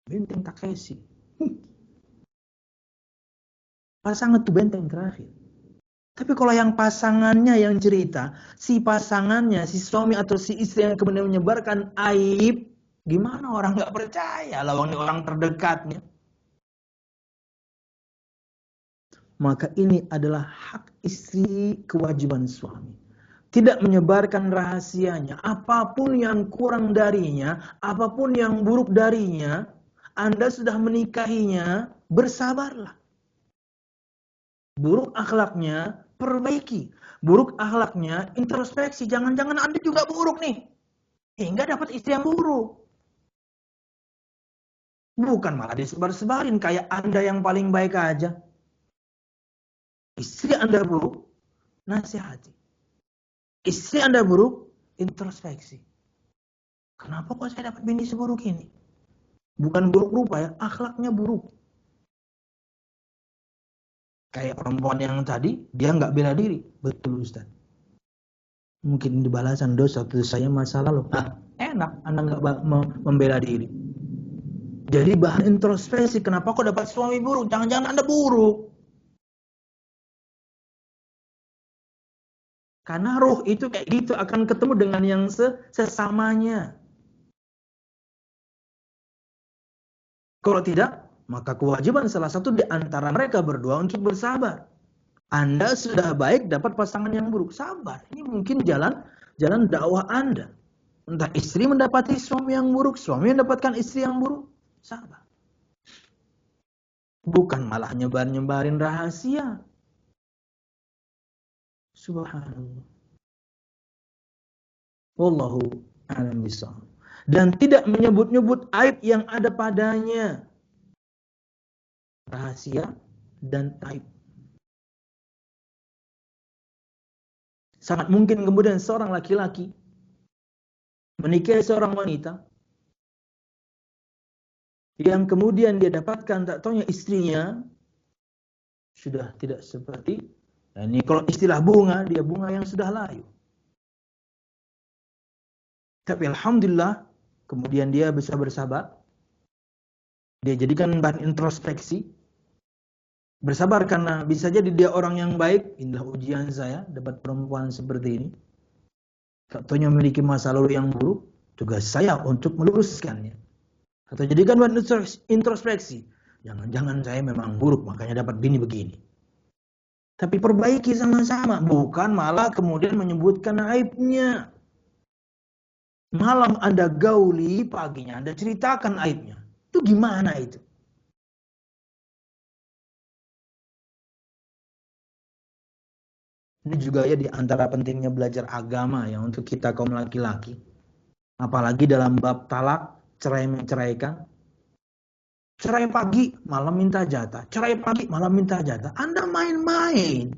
Benteng Takeshi. Pasangan itu benteng terakhir. Tapi kalau yang pasangannya yang cerita, si pasangannya, si suami atau si istri yang kemudian menyebarkan aib, gimana orang nggak percaya lawan orang terdekatnya? Maka ini adalah hak istri, kewajiban suami. Tidak menyebarkan rahasianya, apapun yang kurang darinya, apapun yang buruk darinya, Anda sudah menikahinya, bersabarlah. Buruk akhlaknya, perbaiki. Buruk akhlaknya, introspeksi. Jangan-jangan Anda juga buruk nih. Hingga dapat istri yang buruk. Bukan malah disebar-sebarin kayak Anda yang paling baik aja. Istri Anda buruk, nasihati. Istri Anda buruk, introspeksi. Kenapa kok saya dapat bini seburuk ini? Bukan buruk rupa ya, akhlaknya buruk. Kayak perempuan yang tadi, dia nggak bela diri. Betul Ustaz. Mungkin di balasan dosa saya masa lalu. Enak Anda nggak membela diri. Jadi bahan introspeksi, kenapa kok dapat suami buruk? Jangan-jangan Anda buruk. Karena roh itu kayak gitu akan ketemu dengan yang sesamanya. Kalau tidak, maka kewajiban salah satu di antara mereka berdua untuk bersabar. Anda sudah baik dapat pasangan yang buruk, sabar. Ini mungkin jalan dakwah Anda. Entah istri mendapati suami yang buruk, suami mendapatkan istri yang buruk, sabar. Bukan malah nyebarin rahasia. Subhanallah. Wallahu a'lam bishawab. Dan tidak menyebut-nyebut aib yang ada padanya. Rahasia dan aib. Sangat mungkin kemudian seorang laki-laki menikahi seorang wanita yang kemudian dia dapatkan tak taunya istrinya sudah tidak seperti, ini kalau istilah bunga, dia bunga yang sudah layu. Tapi alhamdulillah kemudian dia bisa bersabar. Dia jadikan bahan introspeksi. Bersabar karena bisa jadi dia orang yang baik. Inilah ujian saya dapat perempuan seperti ini. Katanya memiliki masa lalu yang buruk. Tugas saya untuk meluruskannya. Atau jadikan bahan introspeksi. Jangan-jangan saya memang buruk makanya dapat bini begini. Tapi perbaiki sama-sama. Bukan malah kemudian menyebutkan aibnya. Malam Anda gauli, paginya Anda ceritakan aibnya. Itu gimana itu? Ini juga ya di antara pentingnya belajar agama ya untuk kita kaum laki-laki. Apalagi dalam bab talak, cerai menceraikan. Cerai pagi, malam minta jatah. Cerai pagi, malam minta jatah. Anda main-main.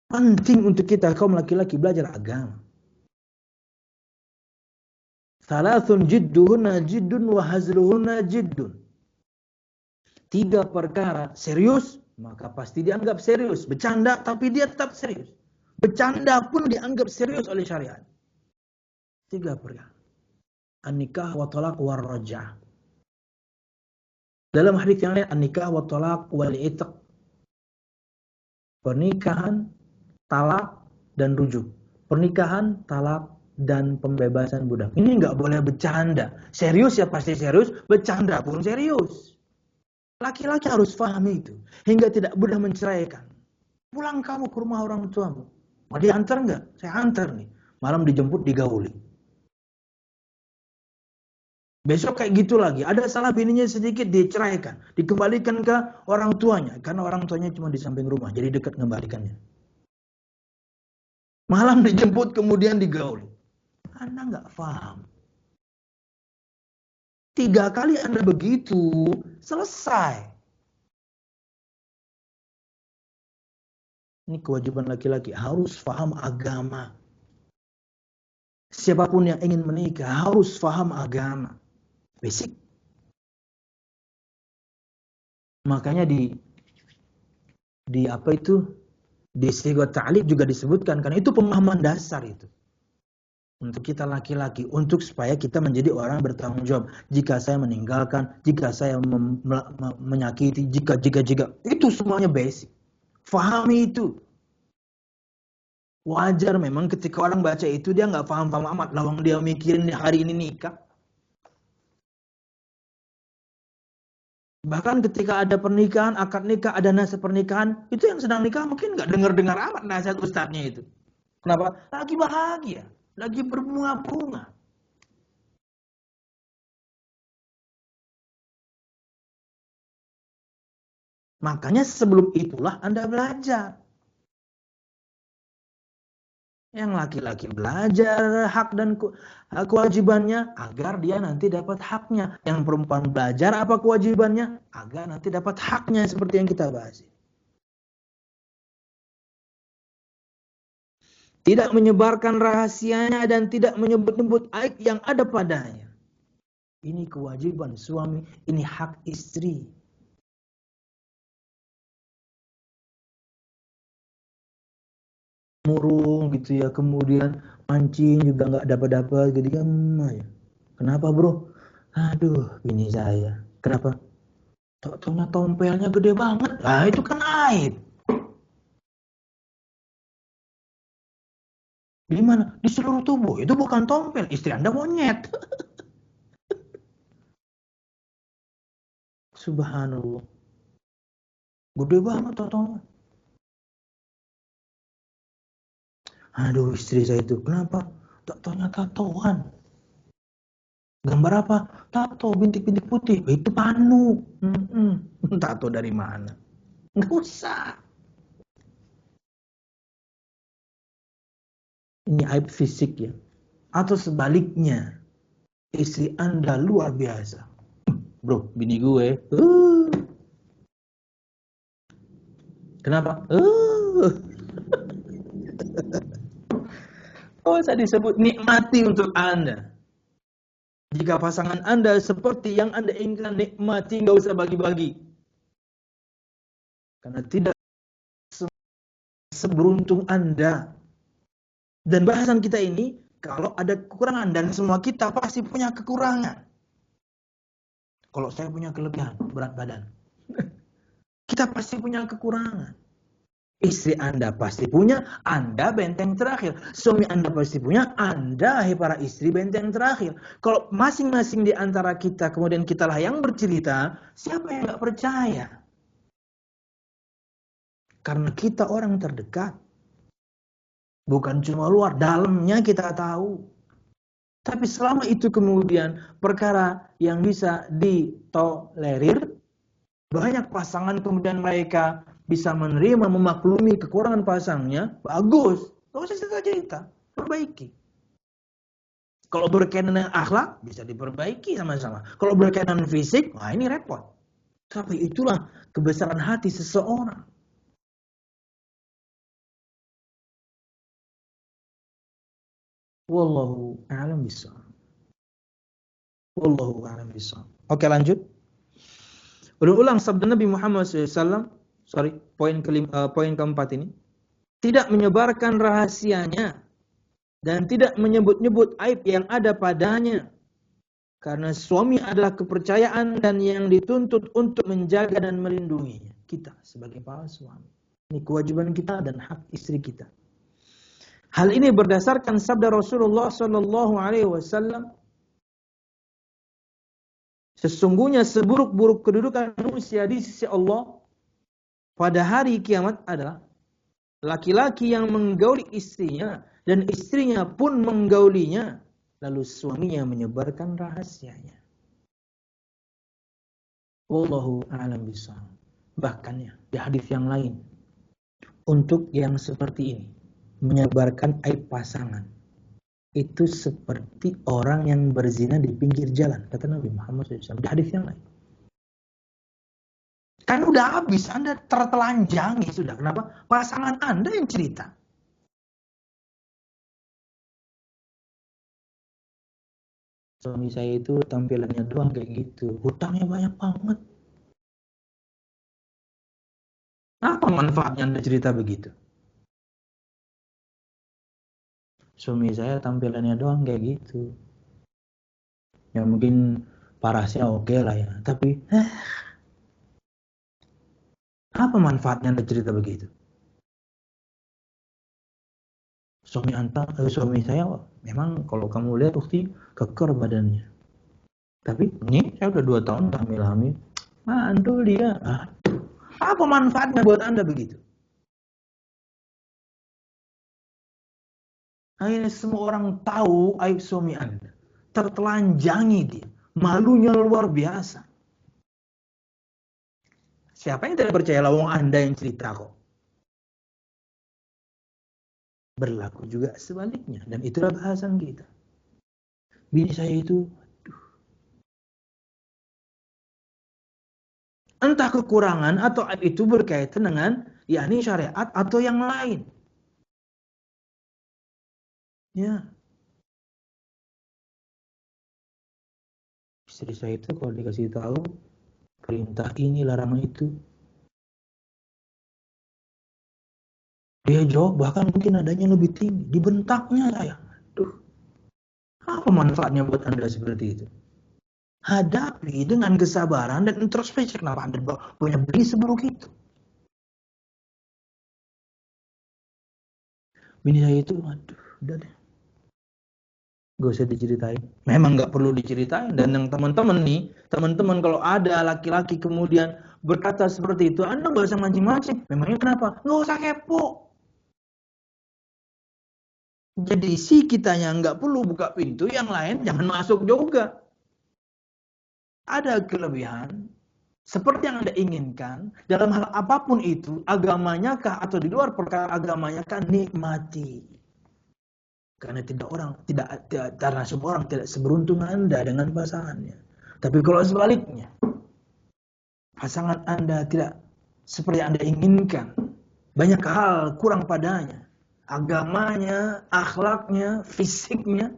Penting untuk kita kaum laki-laki belajar agama. Thalathun jidduhunna jiddun wa hazluhunna jiddun. 3 perkara serius, maka pasti dianggap serius. Bercanda, tapi dia tetap serius. Bercanda pun dianggap serius oleh syariat. 3 perkara. An-nikah wa talaq wa raj'ah. Dalam hadis yang lain, an-nikah wa talaq wal itq. Pernikahan, talak, dan rujuk. Pernikahan, talak, dan pembebasan budak. Ini nggak boleh bercanda. Serius ya pasti serius, bercanda pun serius. Laki-laki harus pahami itu. Hingga tidak mudah menceraikan. Pulang kamu ke rumah orang tuamu. Mau diantar nggak? Saya antar nih. Malam dijemput, digauli. Besok kayak gitu lagi. Ada salah bininya sedikit, diceraikan. Dikembalikan ke orang tuanya. Karena orang tuanya cuma di samping rumah. Jadi dekat mengembalikannya. Malam dijemput, kemudian digauli. Anda nggak paham. 3 kali Anda begitu, selesai. Ini kewajiban laki-laki, harus paham agama. Siapapun yang ingin menikah, harus paham agama. Basic. Makanya di apa itu? Di Sighat Ta'lib juga disebutkan, karena itu pemahaman dasar itu. Untuk kita laki-laki, untuk supaya kita menjadi orang bertanggung jawab. Jika saya meninggalkan, jika saya menyakiti, jika, itu semuanya basic. Fahami itu. Wajar memang ketika orang baca itu dia nggak paham-paham amat. Lawang dia mikirin hari ini nikah. Bahkan ketika ada pernikahan, akad nikah, ada nasihat pernikahan, itu yang sedang nikah mungkin nggak dengar-dengar amat nasihat ustadznya itu. Kenapa? Lagi bahagia. Lagi berbunga-bunga. Makanya sebelum itulah Anda belajar. Yang laki-laki belajar hak dan kewajibannya agar dia nanti dapat haknya. Yang perempuan belajar apa kewajibannya agar nanti dapat haknya seperti yang kita bahas. Tidak menyebarkan rahasianya dan tidak menyebut-nyebut aib yang ada padanya. Ini kewajiban suami, ini hak istri. Murung gitu ya, kemudian mancing juga nggak dapat-dapat, jadi kan ya. Kenapa bro? Aduh, bini saya. Kenapa? Tok-toknya tompelnya gede banget. Nah itu kan aib. Di mana? Di seluruh tubuh. Itu bukan tompel. Istri Anda monyet. Subhanallah. Gede banget tok-toknya. Aduh, istri saya itu. Kenapa? Tok-toknya tatoan. Gambar apa? Tato, bintik-bintik putih. Itu panu. Tato dari mana? Nggak usah. Ini aib fisik ya. Atau sebaliknya. Istri Anda luar biasa. Bro, bini gue. Kenapa? Oh, saya disebut nikmati untuk Anda. Jika pasangan Anda seperti yang Anda inginkan, nikmati, nggak usah bagi-bagi. Karena tidak seberuntung Anda. Dan bahasan kita ini, kalau ada kekurangan, dan semua kita pasti punya kekurangan. Kalau saya punya kelebihan, berat badan. Kita pasti punya kekurangan. Istri Anda pasti punya, Anda benteng terakhir. Suami Anda pasti punya, Anda, para istri, benteng terakhir. Kalau masing-masing di antara kita, kemudian kitalah yang bercerita, siapa yang nggak percaya? Karena kita orang terdekat. Bukan cuma luar, dalamnya kita tahu. Tapi selama itu kemudian perkara yang bisa ditolerir, banyak pasangan kemudian mereka bisa menerima, memaklumi kekurangan pasangnya, bagus. Gak usah cerita-cerita, perbaiki. Kalau berkaitan dengan akhlak, bisa diperbaiki sama-sama. Kalau berkaitan dengan fisik, wah ini repot. Tapi itulah kebesaran hati seseorang. Wallahu a'lam bishawab. Wallahu a'lam bishawab. Oke, lanjut. Berulang sabda Nabi Muhammad SAW. Poin keempat ini. Tidak menyebarkan rahasianya dan tidak menyebut-nyebut aib yang ada padanya. Karena suami adalah kepercayaan dan yang dituntut untuk menjaga dan melindunginya. Kita sebagai para suami. Ini kewajiban kita dan hak istri kita. Hal ini berdasarkan sabda Rasulullah SAW. Sesungguhnya seburuk-buruk kedudukan manusia di sisi Allah pada hari kiamat adalah laki-laki yang menggauli istrinya dan istrinya pun menggaulinya, lalu suaminya menyebarkan rahasianya. Wallahu a'lam bishawab. Bahkan ya, di hadis yang lain, untuk yang seperti ini, menyebarkan aib pasangan, itu seperti orang yang berzina di pinggir jalan, kata Nabi Muhammad SAW di hadis yang lain. Kan udah habis, Anda tertelanjangi sudah. Kenapa? Pasangan Anda yang cerita. Suami saya itu tampilannya doang kayak gitu, hutangnya banyak banget. Apa manfaatnya Anda cerita begitu? Suami saya tampilannya doang kayak gitu. Ya mungkin parasnya oke lah ya, tapi apa manfaatnya Anda cerita begitu? Suami saya memang kalau kamu lihat ukti keker badannya. Tapi ini saya udah 2 tahun hamil. Mantul dia. Apa manfaatnya buat Anda begitu? Akhirnya semua orang tahu aib suami Anda. Tertelanjangi dia. Malunya luar biasa. Siapa yang tidak percaya lawang Anda yang cerita kok? Berlaku juga sebaliknya. Dan itulah bahasan kita. Bini saya itu, entah kekurangan atau aib itu berkaitan dengan yakni syariat atau yang lain. Ya. Istri saya itu kalau dikasih tahu perintah ini, larangan itu, dia jawab bahkan mungkin adanya lebih tinggi. Dibentaknya saya. Apa manfaatnya buat Anda seperti itu? Hadapi dengan kesabaran dan introspeksi. Kenapa Anda punya beli seburuk itu? Bini saya itu, udah deh. Gak usah diceritain. Memang gak perlu diceritain. Dan yang teman-teman kalau ada laki-laki kemudian berkata seperti itu, Anda gak usah mancing-mancing. Memangnya kenapa? Gak usah kepo. Jadi si kitanya nggak perlu buka pintu, yang lain jangan masuk juga. Ada kelebihan seperti yang Anda inginkan dalam hal apapun itu, agamanya kah atau di luar perkara agamanya kah, nikmati. Karena karena semua orang tidak seberuntung Anda dengan pasangannya. Tapi kalau sebaliknya, pasangan Anda tidak seperti yang Anda inginkan, banyak hal kurang padanya, agamanya, akhlaknya, fisiknya,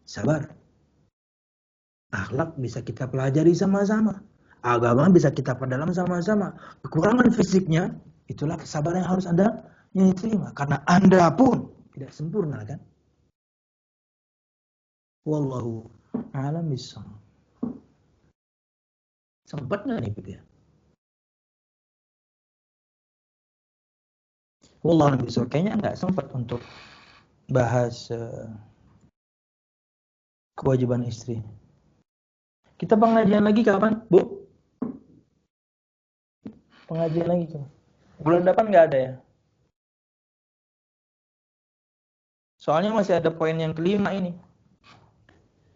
sabar. Akhlak bisa kita pelajari sama-sama. Agama bisa kita perdalam sama-sama. Kekurangan fisiknya, itulah kesabaran yang harus Anda terima. Karena Anda pun tidak sempurna kan. Wallahu a'lam bishawab. Sempat nggak nih gitu ya? Wallahu a'lam bishawab. Kayaknya nggak sempat untuk bahas kewajiban istri. Kita pengajian lagi kapan, Bu? Pengajian lagi tuh. Bulan depan nggak ada ya? Soalnya masih ada poin yang kelima ini.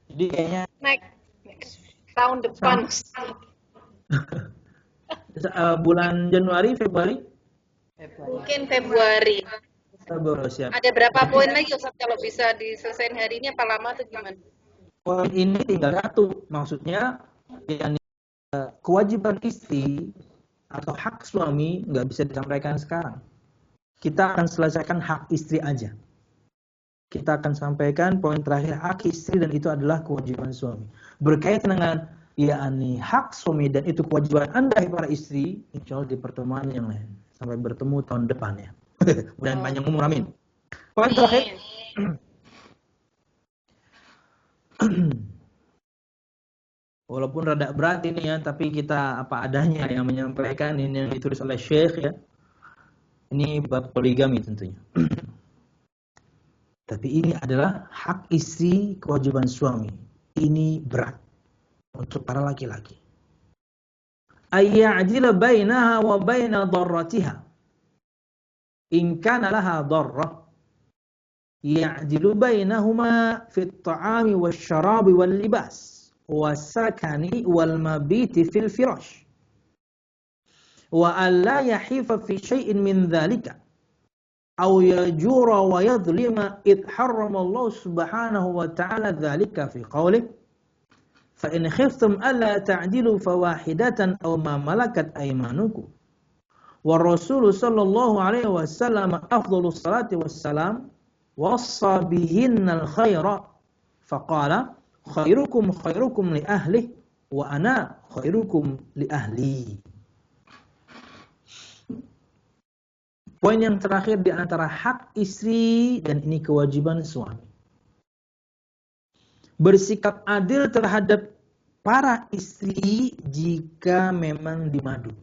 Jadi kayaknya next tahun depan. Bulan Januari, Februari? Mungkin Februari. Februari, siap. Ada berapa poin lagi Ustaz kalau bisa diselesaikan hari ini apa lama atau gimana? Poin ini tinggal satu, maksudnya yang kewajiban istri atau hak suami nggak bisa disampaikan sekarang. Kita akan selesaikan hak istri aja. Kita akan sampaikan poin terakhir hak istri dan itu adalah kewajiban suami. Berkaitan dengan yakni hak suami dan itu kewajiban Anda para istri, insya Allah di pertemuan yang lain. Sampai bertemu tahun depan ya. Dan panjang umur, amin. Poin terakhir. Walaupun rada berat ini ya, tapi kita apa adanya yang menyampaikan ini yang ditulis oleh Syekh ya. Ini bab poligami tentunya. Tapi ini adalah hak istri, kewajiban suami. Ini berat untuk para laki-laki. Ayya'dila bainaha wa baina darratiha. In kana laha darrah. Ya'dilu bainahuma fi at-ta'ami wasyarabi wal libas wasakani wal mabiti fil firash. Wa alla yahifa fi syai'in min dhalika. أو يجور ويظلم إذ حرم الله سبحانه وتعالى ذلك في قوله فإن خفتم ألا تعدلوا فواحدة أو ما ملكت أيمانكم والرسول صلى الله عليه وسلم أفضل الصلاة والسلام وصى بهن الخير فقال خيركم خيركم لأهله وأنا خيركم لأهلي. Poin yang terakhir di antara hak istri dan ini kewajiban suami. Bersikap adil terhadap para istri jika memang dimadu.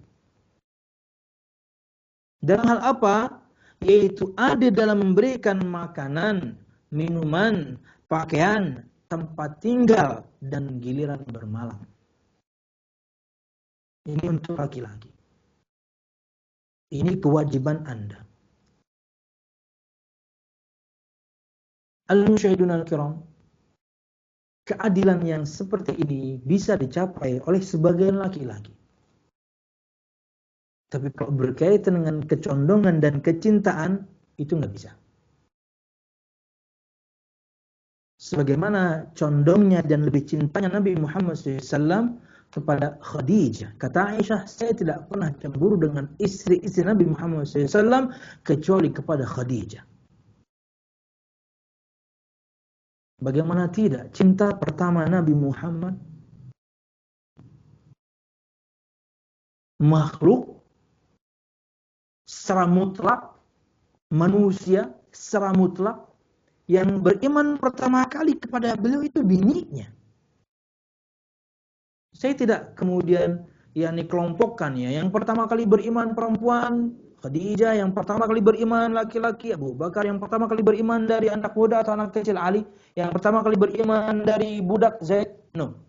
Dalam hal apa? Yaitu adil dalam memberikan makanan, minuman, pakaian, tempat tinggal, dan giliran bermalam. Ini untuk laki-laki. Ini kewajiban Anda. Al-musyahidun al-kiram, keadilan yang seperti ini bisa dicapai oleh sebagian laki-laki. Tapi kalau berkaitan dengan kecondongan dan kecintaan, itu nggak bisa. Sebagaimana condongnya dan lebih cintanya Nabi Muhammad SAW kepada Khadijah. Kata Aisyah, saya tidak pernah cemburu dengan istri-istri Nabi Muhammad SAW kecuali kepada Khadijah. Bagaimana tidak? Cinta pertama Nabi Muhammad makhluk secara mutlak, manusia secara mutlak, yang beriman pertama kali kepada beliau itu bininya. Saya tidak kemudian kelompokkan ya. Yang pertama kali beriman perempuan Khadijah, yang pertama kali beriman laki-laki Abu Bakar, yang pertama kali beriman dari anak muda atau anak kecil Ali, yang pertama kali beriman dari budak Zaid. No.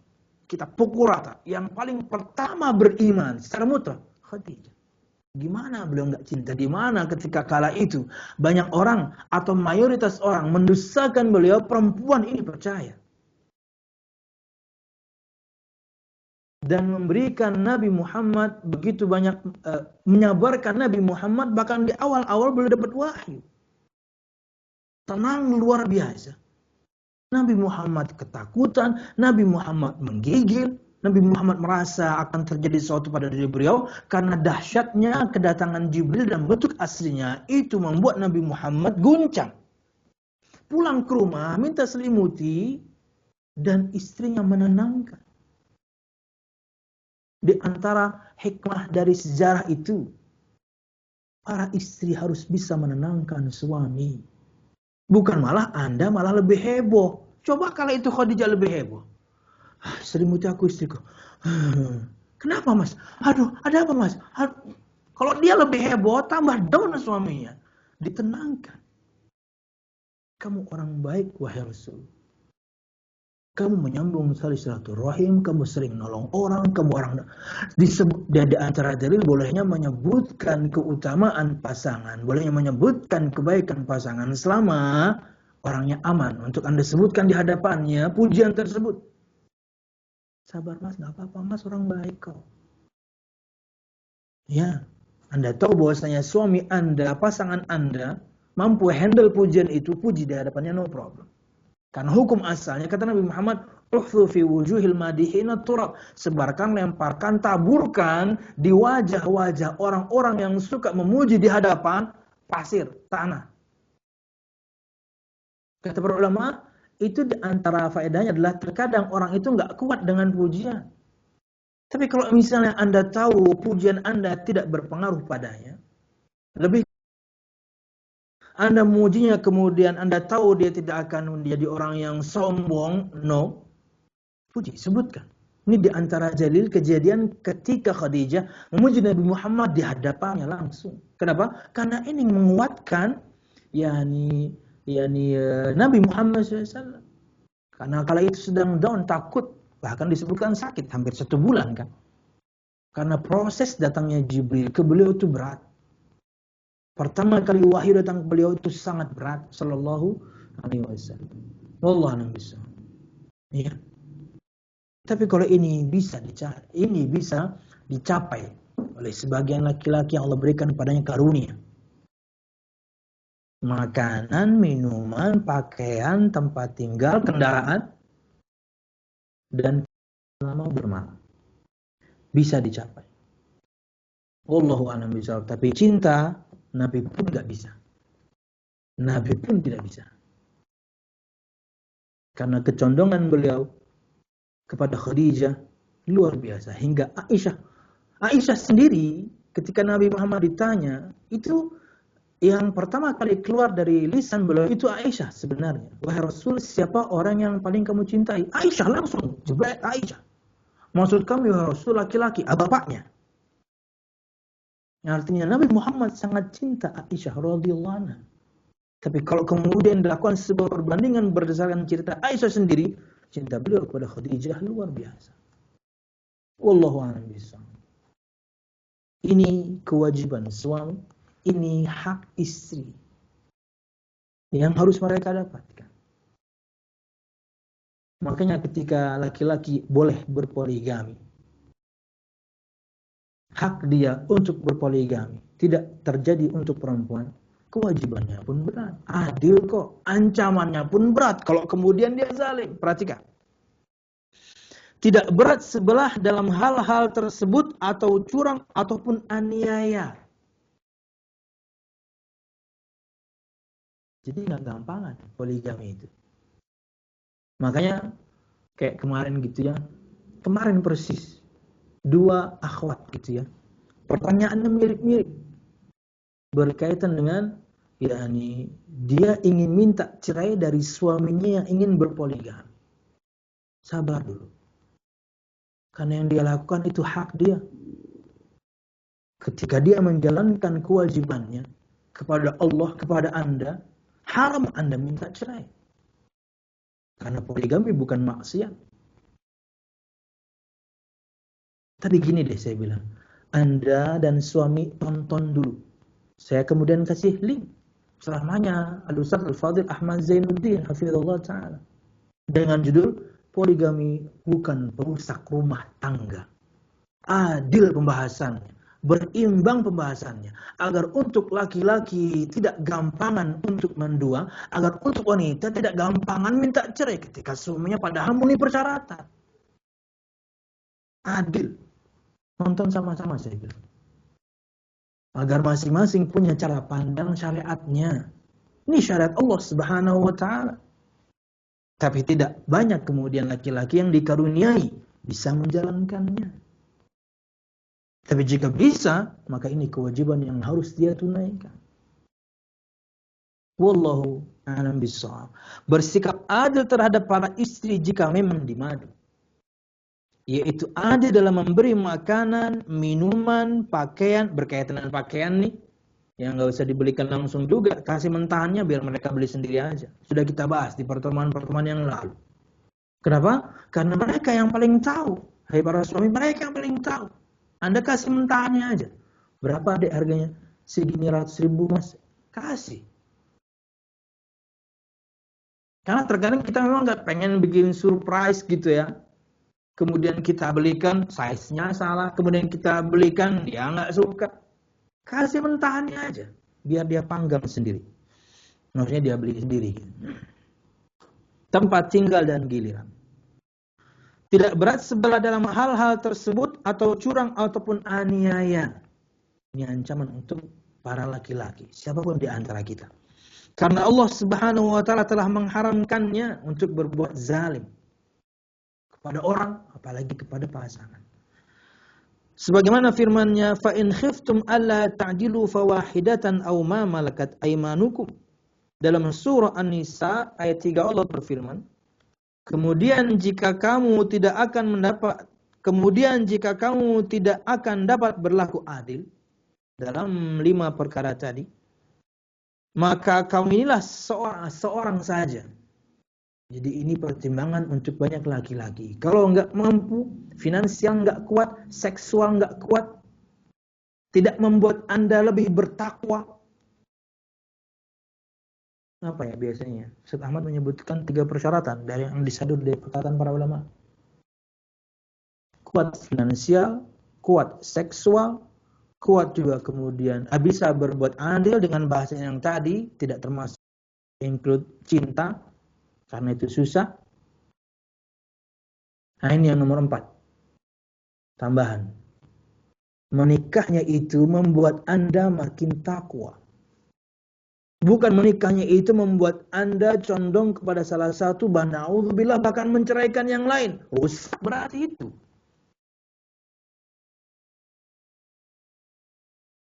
Kita pukul rata. Yang paling pertama beriman secara mutlak Khadijah. Gimana beliau nggak cinta? Gimana ketika kala itu banyak orang atau mayoritas orang mendustakan beliau, perempuan ini percaya. Dan memberikan Nabi Muhammad begitu banyak, menyabarkan Nabi Muhammad bahkan di awal-awal belum dapat wahyu. Tenang luar biasa. Nabi Muhammad ketakutan, Nabi Muhammad menggigil, Nabi Muhammad merasa akan terjadi sesuatu pada diri beliau karena dahsyatnya kedatangan Jibril dan bentuk aslinya itu membuat Nabi Muhammad guncang. Pulang ke rumah minta selimuti dan istrinya menenangkan. Di antara hikmah dari sejarah itu, para istri harus bisa menenangkan suami. Bukan malah Anda malah lebih heboh. Coba kalau itu Khadijah lebih heboh. Selimuti aku istriku. Kenapa mas? Aduh, ada apa mas? Kalau dia lebih heboh, tambah down suaminya. Ditenangkan. Kamu orang baik, wahai Rasul. Kamu menyambung tali silaturahim, kamu sering nolong orang, kamu orang disebut di antara dalil bolehnya menyebutkan keutamaan pasangan, bolehnya menyebutkan kebaikan pasangan selama orangnya aman. Untuk Anda sebutkan di hadapannya pujian tersebut. Sabar mas, nggak apa-apa mas, orang baik kok. Ya, Anda tahu bahwasanya suami Anda, pasangan Anda mampu handle pujian itu, puji di hadapannya, no problem. Karena hukum asalnya kata Nabi Muhammad, "Uhthu fi wujuhil madihina turab." Sebarkan, lemparkan, taburkan di wajah-wajah orang-orang yang suka memuji di hadapan pasir, tanah. Kata para ulama, itu di antara faedahnya adalah terkadang orang itu nggak kuat dengan pujian. Tapi kalau misalnya Anda tahu pujian Anda tidak berpengaruh padanya, lebih Anda memujinya kemudian Anda tahu dia tidak akan menjadi orang yang sombong, no, puji, sebutkan. Ini di antara jalil kejadian ketika Khadijah memuji Nabi Muhammad di hadapannya langsung. Kenapa? Karena ini menguatkan Nabi Muhammad SAW. Karena kala itu sedang down, takut, bahkan disebutkan sakit hampir 1 bulan kan. Karena proses datangnya Jibril ke beliau itu berat. Pertama kali wahyu datang ke beliau itu sangat berat, sallallahu alaihi wasallam. Wallahu a'lam bishawab. Ya. Tapi kalau ini bisa dicapai oleh sebagian laki-laki yang Allah berikan padanya karunia. Makanan, minuman, pakaian, tempat tinggal, kendaraan, dan selama bermalam. Bisa dicapai. Wallahu a'lam bishawab. Tapi cinta, Nabi pun tidak bisa. Nabi pun tidak bisa. Karena kecondongan beliau kepada Khadijah luar biasa. Hingga Aisyah sendiri ketika Nabi Muhammad ditanya, itu yang pertama kali keluar dari lisan beliau itu Aisyah sebenarnya. Wahai Rasul, siapa orang yang paling kamu cintai? Aisyah langsung, jebret Aisyah. Maksud kami, wahai Rasul, laki-laki, bapaknya. Artinya Nabi Muhammad sangat cinta Aisyah radhiyallahu anha. Tapi kalau kemudian dilakukan sebuah perbandingan berdasarkan cerita Aisyah sendiri, cinta beliau kepada Khadijah luar biasa. Wallahu a'lam bishawab. Ini kewajiban suami, ini hak istri yang harus mereka dapatkan. Makanya ketika laki-laki boleh berpoligami, hak dia untuk berpoligami tidak terjadi untuk perempuan, kewajibannya pun berat. Adil kok, ancamannya pun berat kalau kemudian dia zalim. Perhatikan. Tidak berat sebelah dalam hal-hal tersebut atau curang ataupun aniaya. Jadi nggak gampangan poligami itu. Makanya kayak kemarin gitu ya. Kemarin persis 2 akhwat gitu ya. Pertanyaannya mirip-mirip. Berkaitan dengan dia ingin minta cerai dari suaminya yang ingin berpoligami. Sabar dulu. Karena yang dia lakukan itu hak dia. Ketika dia menjalankan kewajibannya kepada Allah, kepada Anda, haram Anda minta cerai. Karena poligami bukan maksiat. Tapi gini deh saya bilang, Anda dan suami tonton dulu. Saya kemudian kasih link ceramahnya Al-Ustaz Al-Fadhil Ahmad Zainuddin hafizallahu taala dengan judul Poligami Bukan Perusak Rumah Tangga. Adil pembahasannya, berimbang pembahasannya, agar untuk laki-laki tidak gampangan untuk mendua, agar untuk wanita tidak gampangan minta cerai ketika suaminya padahal memenuhi persyaratan. Adil. Nonton sama-sama saya bilang. Agar masing-masing punya cara pandang syariatnya. Ini syariat Allah Subhanahu wa taala. Tapi tidak banyak kemudian laki-laki yang dikaruniai bisa menjalankannya. Tapi jika bisa, maka ini kewajiban yang harus dia tunaikan. Wallahu a'lam bishawab. Bersikap adil terhadap para istri jika memang dimadu. Yaitu adil dalam memberi makanan, minuman, pakaian, berkaitan dengan pakaian nih. Yang nggak usah dibelikan langsung juga, kasih mentahannya biar mereka beli sendiri aja. Sudah kita bahas di pertemuan-pertemuan yang lalu. Kenapa? Karena mereka yang paling tahu. Hai para suami, mereka yang paling tahu. Anda kasih mentahannya aja. Berapa dek harganya? Segini 100.000 mas. Kasih. Karena terkadang kita memang nggak pengen bikin surprise gitu ya. kemudian kita belikan, size-nya salah, kemudian kita belikan, dia nggak suka. Kasih mentahannya aja, biar dia panggang sendiri. Maksudnya dia beli sendiri. Tempat tinggal dan giliran. Tidak berat sebelah dalam hal-hal tersebut atau curang ataupun aniaya. Ini ancaman untuk para laki-laki, siapapun di antara kita. Karena Allah Subhanahu wa taala telah mengharamkannya untuk berbuat zalim kepada orang, apalagi kepada pasangan. Sebagaimana firman-Nya, "Fa in khiftum alla ta'dilu fawahidatan aw ma malakat aymanukum." Dalam surah An-Nisa ayat 3 Allah berfirman, Kemudian jika kamu tidak akan dapat berlaku adil dalam 5 perkara tadi, maka kamu inilah seorang saja. Jadi ini pertimbangan untuk banyak laki-laki. Kalau enggak mampu, finansial enggak kuat, seksual enggak kuat, tidak membuat Anda lebih bertakwa. Apa ya biasanya? Ustaz Ahmad menyebutkan 3 persyaratan dari yang disadur dari perkataan para ulama. Kuat finansial, kuat seksual, kuat juga kemudian bisa berbuat adil dengan bahasa yang tadi, tidak termasuk include cinta, karena itu susah. Nah ini yang nomor 4. Tambahan. Menikahnya itu membuat Anda makin takwa. Bukan menikahnya itu membuat Anda condong kepada salah satu, na'udzubillah, bahkan menceraikan yang lain. Rusak berarti itu.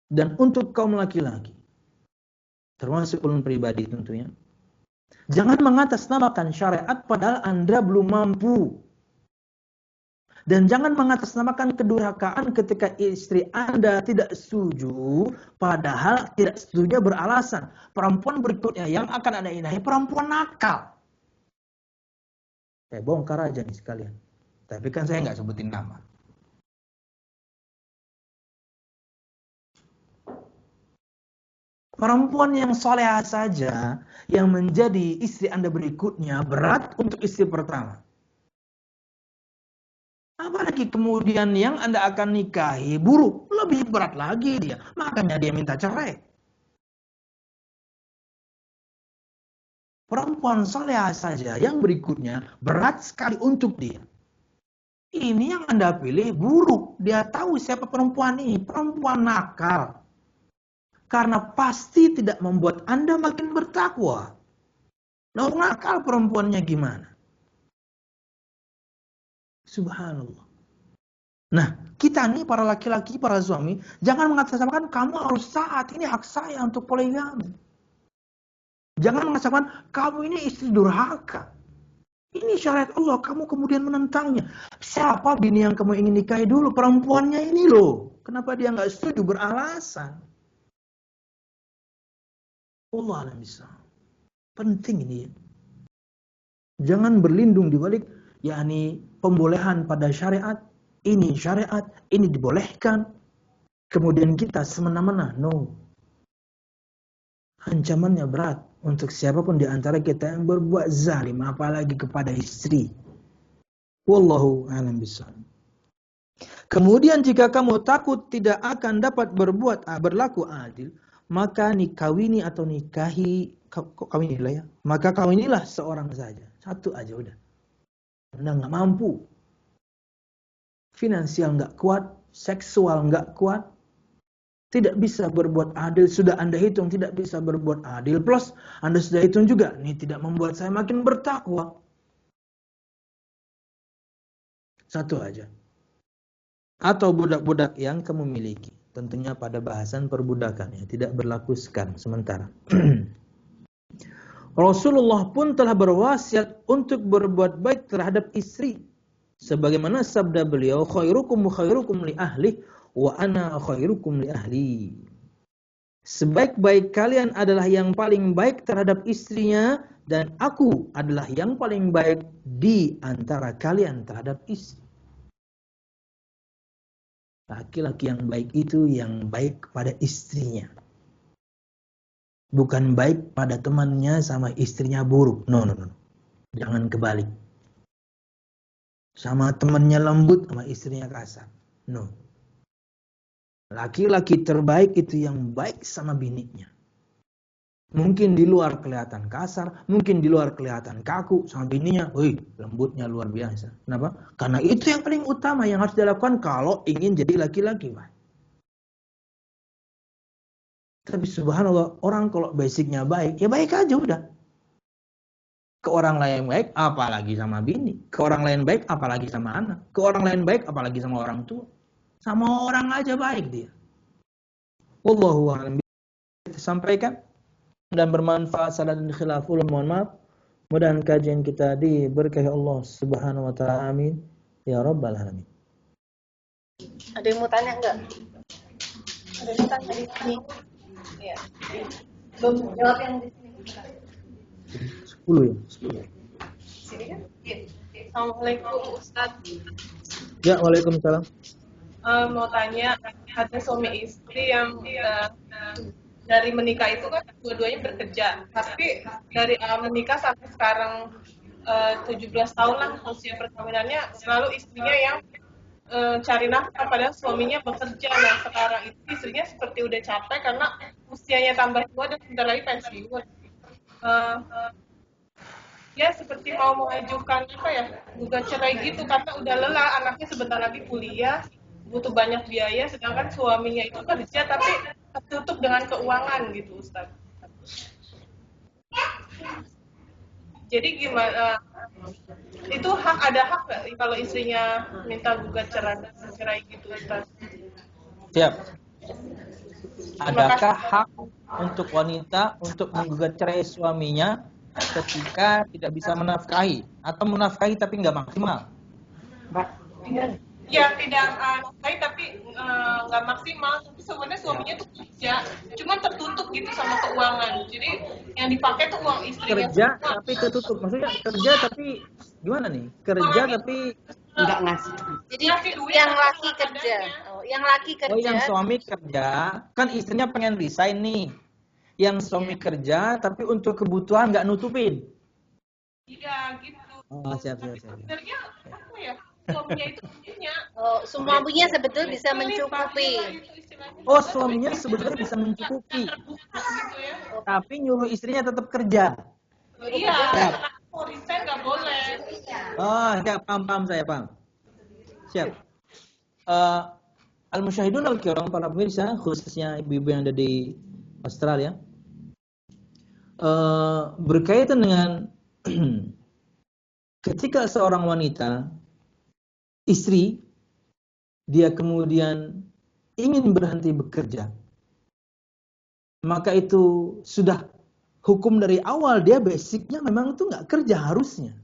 Dan untuk kaum laki-laki, termasuk ulun pribadi tentunya, jangan mengatasnamakan syariat padahal Anda belum mampu. Dan jangan mengatasnamakan kedurhakaan ketika istri Anda tidak setuju, padahal tidak setuju beralasan. Perempuan berikutnya yang akan Anda inahi perempuan nakal. Saya bongkar aja nih sekalian. Tapi kan saya nggak sebutin nama. Perempuan yang soleha saja yang menjadi istri Anda berikutnya berat untuk istri pertama. Apalagi kemudian yang Anda akan nikahi buruk, lebih berat lagi dia. Makanya dia minta cerai. Perempuan soleha saja yang berikutnya berat sekali untuk dia. Ini yang Anda pilih buruk. Dia tahu siapa perempuan ini. Perempuan nakal. Karena pasti tidak membuat Anda makin bertakwa. Nah, nakal perempuannya gimana? Subhanallah. Nah, kita nih para laki-laki, para suami, jangan mengatakan kamu harus taat, ini hak saya untuk poligami. Jangan mengatakan kamu ini istri durhaka. Ini syariat Allah, kamu kemudian menentangnya. Siapa bini yang kamu ingin nikahi dulu? Perempuannya ini loh. Kenapa dia nggak setuju beralasan? Allah alam bisa. Penting ini. Jangan berlindung di balik yakni pembolehan pada syariat. Ini syariat, ini dibolehkan. Kemudian kita semena-mena. No. Ancamannya berat untuk siapapun di antara kita yang berbuat zalim, apalagi kepada istri. Wallahu a'lam bishawab. Kemudian jika kamu takut tidak akan dapat berlaku adil, maka nikahwini atau nikahi, kawinilah ya. Maka kawinilah seorang saja. Satu aja udah. Anda nggak mampu. Finansial nggak kuat, seksual nggak kuat, tidak bisa berbuat adil, sudah Anda hitung tidak bisa berbuat adil, plus Anda sudah hitung juga, ini tidak membuat saya makin bertakwa. Satu aja. Atau budak-budak yang kamu miliki. Tentunya pada bahasan perbudakan, ya, tidak berlaku sekarang, sementara. Rasulullah pun telah berwasiat untuk berbuat baik terhadap istri. Sebagaimana sabda beliau, khairukum li ahli wa ana khairukum li ahli. Sebaik-baik kalian adalah yang paling baik terhadap istrinya dan aku adalah yang paling baik di antara kalian terhadap istri. Laki-laki yang baik itu yang baik pada istrinya. Bukan baik pada temannya sama istrinya buruk. No. Jangan kebalik. Sama temannya lembut, sama istrinya kasar. No. Laki-laki terbaik itu yang baik sama bininya. Mungkin di luar kelihatan kasar, mungkin di luar kelihatan kaku sama bininya. Wih, lembutnya luar biasa. Kenapa? Karena itu yang paling utama yang harus dilakukan kalau ingin jadi laki-laki, Pak. Tapi subhanallah, orang kalau basicnya baik, ya baik aja udah. Ke orang lain baik, apalagi sama bini. Ke orang lain baik, apalagi sama anak. Ke orang lain baik, apalagi sama orang tua. Sama orang aja baik dia. Wallahu a'lam. Kita sampaikan dan bermanfaat. Salah dan khilaf, mohon maaf. Mudah-mudahan kajian kita diberkahi Allah Subhanahu wa taala. Amin. Ya rabbal alamin. Ada yang mau tanya enggak? Ada yang mau tanya di sini? Iya. Belum jawab yang di sini. 10 ya? 10. Sini kan? Iya. Assalamualaikum Ustaz. Ya, waalaikumsalam. Mau tanya, ada suami istri yang dari menikah itu kan dua-duanya bekerja, tapi dari menikah sampai sekarang 17 tahun lah usia perkawinannya, selalu istrinya yang cari nafkah padahal suaminya bekerja. Nah sekarang itu istrinya seperti udah capek karena usianya tambah tua dan sebentar lagi pensiun. Ya seperti mau mengajukan gugat cerai gitu karena udah lelah, anaknya sebentar lagi kuliah, butuh banyak biaya, sedangkan suaminya itu kerja tapi tertutup dengan keuangan gitu, Ustaz. Jadi gimana? Itu ada hak nggak kalau istrinya minta gugat cerai gitu, Ustaz? Siap. Adakah hak untuk wanita untuk menggugat cerai suaminya ketika tidak bisa menafkahi atau menafkahi tapi nggak maksimal? Ya tidak nafkahi tapi nggak maksimal. Tapi sebenarnya suaminya tuh kerja, cuma tertutup gitu sama keuangan. Jadi yang dipakai tuh uang istrinya. Kerja tapi tertutup. Maksudnya kerja tapi gimana nih? Kerja tapi nggak ngasih. Jadi yang laki kerja. Yang laki kerja. Oh, yang suami kerja, kan istrinya pengen resign nih. Yang suami kerja tapi untuk kebutuhan nggak nutupin. Iya gitu. Oh, siap. Sebenarnya apa ya? Suaminya itu punya. Suaminya sebetulnya bisa mencukupi. Oh, suaminya sebetulnya bisa mencukupi. Tapi nyuruh istrinya tetap kerja. Iya, mau resign nggak boleh. Oh, siap, paham saya, paham. Siap. Al-Musyahidun al-Kiram, para pemirsa, khususnya ibu-ibu yang ada di Australia, berkaitan dengan ketika seorang wanita, istri, dia kemudian ingin berhenti bekerja, maka itu sudah hukum dari awal, dia basicnya memang itu nggak kerja harusnya.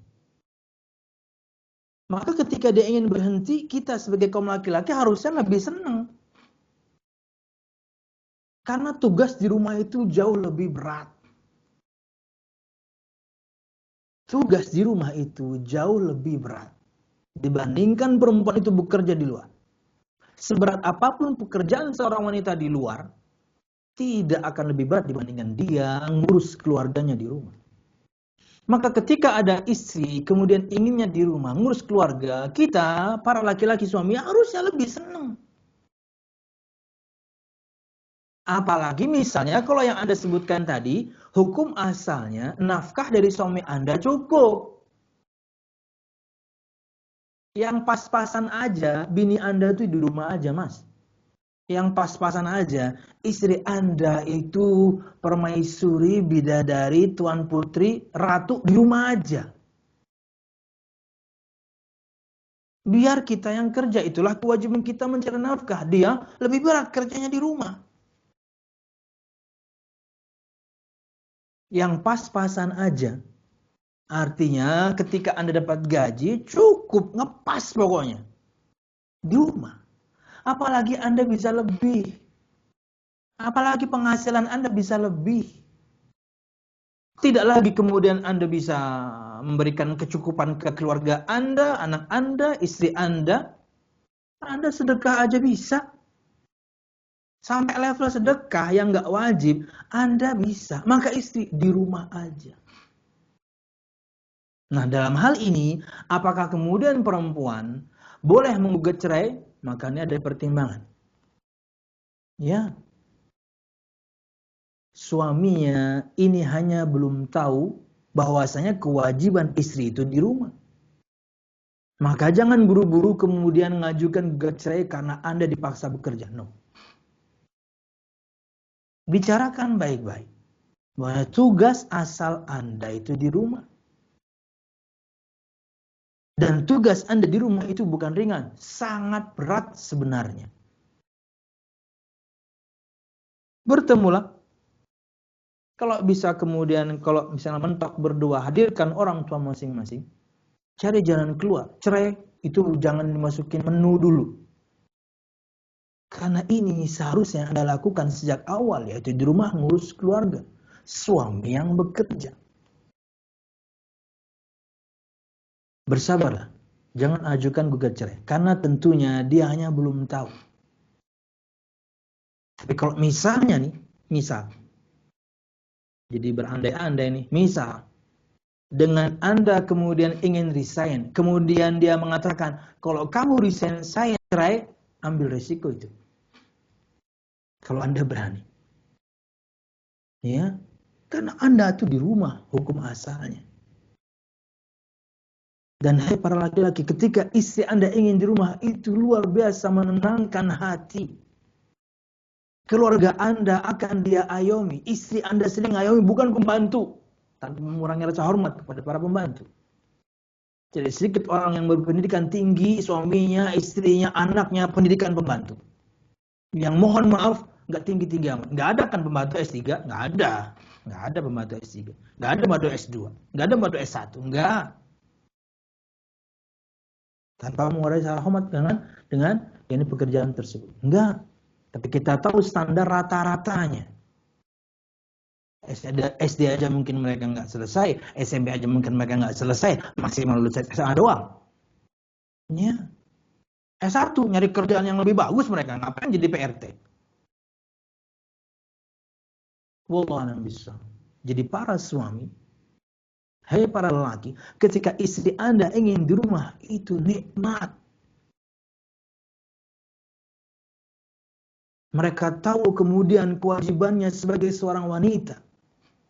Maka ketika dia ingin berhenti, kita sebagai kaum laki-laki harusnya lebih senang. Karena tugas di rumah itu jauh lebih berat. Tugas di rumah itu jauh lebih berat dibandingkan perempuan itu bekerja di luar. Seberat apapun pekerjaan seorang wanita di luar, tidak akan lebih berat dibandingkan dia ngurus keluarganya di rumah. Maka ketika ada istri kemudian inginnya di rumah ngurus keluarga, kita para laki-laki suami harusnya lebih senang. Apalagi misalnya kalau yang Anda sebutkan tadi, hukum asalnya nafkah dari suami Anda cukup. Yang pas-pasan aja, bini Anda tuh di rumah aja, Mas. Yang pas-pasan aja, istri Anda itu permaisuri, bidadari, tuan putri, ratu di rumah aja. Biar kita yang kerja, itulah kewajiban kita mencari nafkah. Dia lebih berat kerjanya di rumah. Yang pas-pasan aja. Artinya ketika Anda dapat gaji, cukup, ngepas pokoknya. Di rumah. Apalagi Anda bisa lebih. Apalagi penghasilan Anda bisa lebih. Tidak lagi kemudian Anda bisa memberikan kecukupan ke keluarga Anda, anak Anda, istri Anda. Anda sedekah aja bisa. Sampai level sedekah yang nggak wajib, Anda bisa. Maka istri di rumah aja. Nah, dalam hal ini, apakah kemudian perempuan boleh menggugat cerai? Maka ini ada pertimbangan. Ya, suaminya ini hanya belum tahu bahwasanya kewajiban istri itu di rumah. Maka jangan buru-buru kemudian mengajukan gugat cerai karena Anda dipaksa bekerja. No. Bicarakan baik-baik bahwa tugas asal Anda itu di rumah. Dan tugas Anda di rumah itu bukan ringan, sangat berat sebenarnya. Bertemulah. Kalau bisa kemudian, kalau misalnya mentok berdua, hadirkan orang tua masing-masing. Cari jalan keluar. Cerai itu jangan dimasukin menu dulu. Karena ini seharusnya Anda lakukan sejak awal, yaitu di rumah ngurus keluarga. Suami yang bekerja. Bersabarlah. Jangan ajukan gugat cerai. Karena tentunya dia hanya belum tahu. Tapi kalau misalnya nih, jadi berandai-andai nih, misal dengan Anda kemudian ingin resign, kemudian dia mengatakan, kalau kamu resign saya cerai, ambil resiko itu. Kalau Anda berani. Ya, karena Anda itu di rumah, hukum asalnya. Dan hai para laki-laki, ketika istri Anda ingin di rumah, itu luar biasa menenangkan hati. Keluarga Anda akan dia ayomi. Istri Anda sedang ayomi, bukan pembantu. Tanpa mengurangi rasa hormat kepada para pembantu. Jadi sedikit orang yang berpendidikan tinggi, suaminya, istrinya, anaknya, pendidikan pembantu. Yang mohon maaf, nggak tinggi-tinggi amat. Nggak ada kan pembantu S3? Nggak ada. Nggak ada pembantu S3. Nggak ada pembantu S2. Nggak ada pembantu S1. Nggak. Tanpa mengurangi rasa hormat dengan ini pekerjaan tersebut. Nggak. Tapi kita tahu standar rata-ratanya. SD aja mungkin mereka nggak selesai, SMP aja mungkin mereka nggak selesai, maksimal lulus SMA doang. Ya. S1 nyari kerjaan yang lebih bagus mereka, ngapain jadi PRT? Wallahu a'lam bishawab. Jadi para suami, hai para lelaki, ketika istri Anda ingin di rumah, itu nikmat. Mereka tahu kemudian kewajibannya sebagai seorang wanita.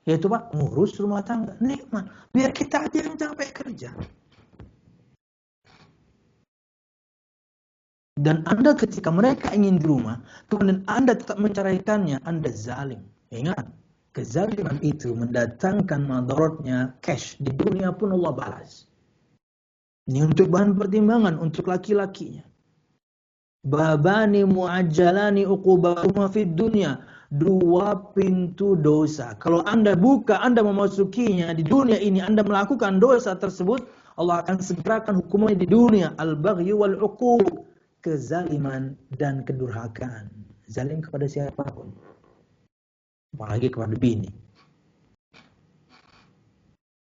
Yaitu Pak, ngurus rumah tangga. Nikmat. Biar kita aja yang capek kerja. Dan Anda ketika mereka ingin di rumah, kemudian Anda tetap menceraikannya, Anda zalim. Ingat, kezaliman itu mendatangkan madaratnya cash. Di dunia pun Allah balas. Ini untuk bahan pertimbangan untuk laki-lakinya. Babani muajjalani uqubahuma fid dunya. Dua pintu dosa. Kalau Anda buka, Anda memasukinya di dunia ini, Anda melakukan dosa tersebut, Allah akan segerakan hukumannya di dunia. Al-baghyu wal-uqub. Kezaliman dan kedurhakaan. Zalim kepada siapapun. Apalagi kepada bini.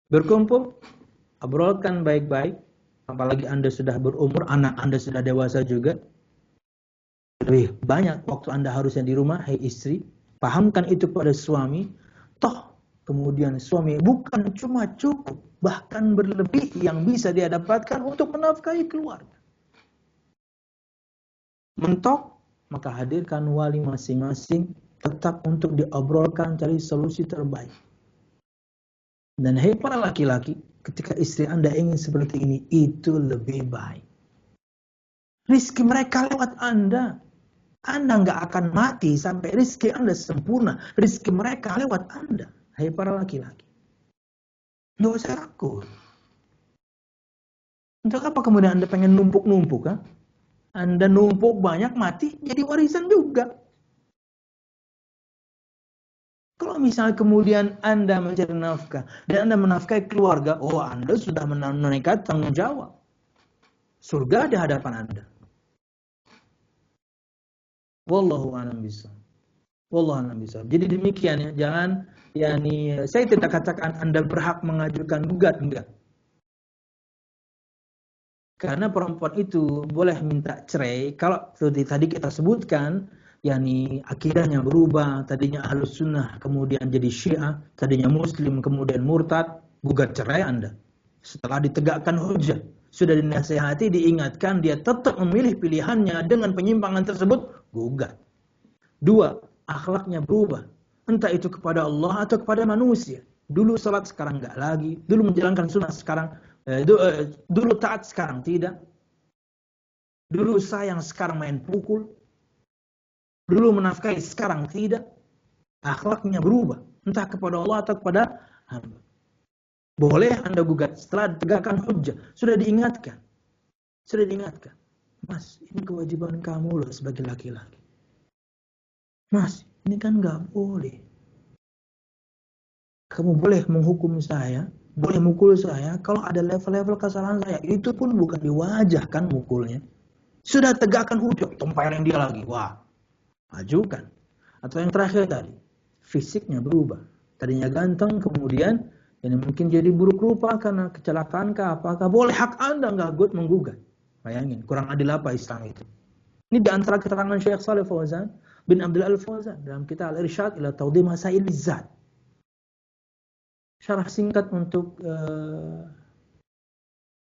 Berkumpul, obrolkan baik-baik. Apalagi Anda sudah berumur, anak Anda sudah dewasa juga. Lebih banyak waktu Anda harusnya di rumah, hai istri. Pahamkan itu pada suami. Toh, kemudian suami bukan cuma cukup, bahkan berlebih yang bisa dia dapatkan untuk menafkahi keluarga. Mentok, maka hadirkan wali masing-masing, tetap untuk diobrolkan, cari solusi terbaik. Dan hai para laki-laki, ketika istri Anda ingin seperti ini, itu lebih baik. Rizki mereka lewat Anda. Anda nggak akan mati sampai rizki Anda sempurna. Rizki mereka lewat Anda. Hai para laki-laki. Nggak usah ragu. Untuk apa kemudian Anda pengen numpuk-numpuk? Ha? Anda numpuk banyak, mati jadi warisan juga. Kalau misalnya kemudian Anda mencari nafkah dan Anda menafkahi keluarga, oh Anda sudah menunaikan tanggung jawab. Surga di hadapan Anda. Wallahu a'lam bishawab. Wallahu a'lam bishawab. Jadi demikian ya, jangan saya tidak katakan Anda berhak mengajukan gugat, enggak. Karena perempuan itu boleh minta cerai kalau tadi kita sebutkan akidahnya berubah, tadinya Ahlus Sunnah kemudian jadi Syiah, tadinya Muslim kemudian murtad, gugat cerai Anda. Setelah ditegakkan hujjah, sudah dinasihati, diingatkan, dia tetap memilih pilihannya dengan penyimpangan tersebut, gugat. 2, akhlaknya berubah. Entah itu kepada Allah atau kepada manusia. Dulu salat, sekarang enggak lagi. Dulu menjalankan sunnah, sekarang dulu taat, sekarang tidak. Dulu sayang, sekarang main pukul. Dulu menafkahi, sekarang tidak. Akhlaknya berubah. Entah kepada Allah atau kepada hamba. Boleh Anda gugat setelah ditegakkan hujjah. Sudah diingatkan. Mas, ini kewajiban kamu loh sebagai laki-laki. Mas, ini kan nggak boleh. Kamu boleh menghukum saya, boleh mukul saya, kalau ada level-level kesalahan saya. Itu pun bukan di wajah kan mukulnya. Sudah tegakkan hujjah, tempelin dia lagi. Wah, ajukan. Atau yang terakhir tadi, fisiknya berubah. Tadinya ganteng, kemudian ini mungkin jadi buruk rupa karena kecelakaan kah apakah. Boleh hak Anda nggak menggugat. Bayangin, kurang adil apa Islam itu. Ini di antara keterangan Syekh Shalih Fauzan bin Abdul Al-Fauzan dalam kitab Al-Irsyad ila Tawdih Masail Zat. Syarah singkat untuk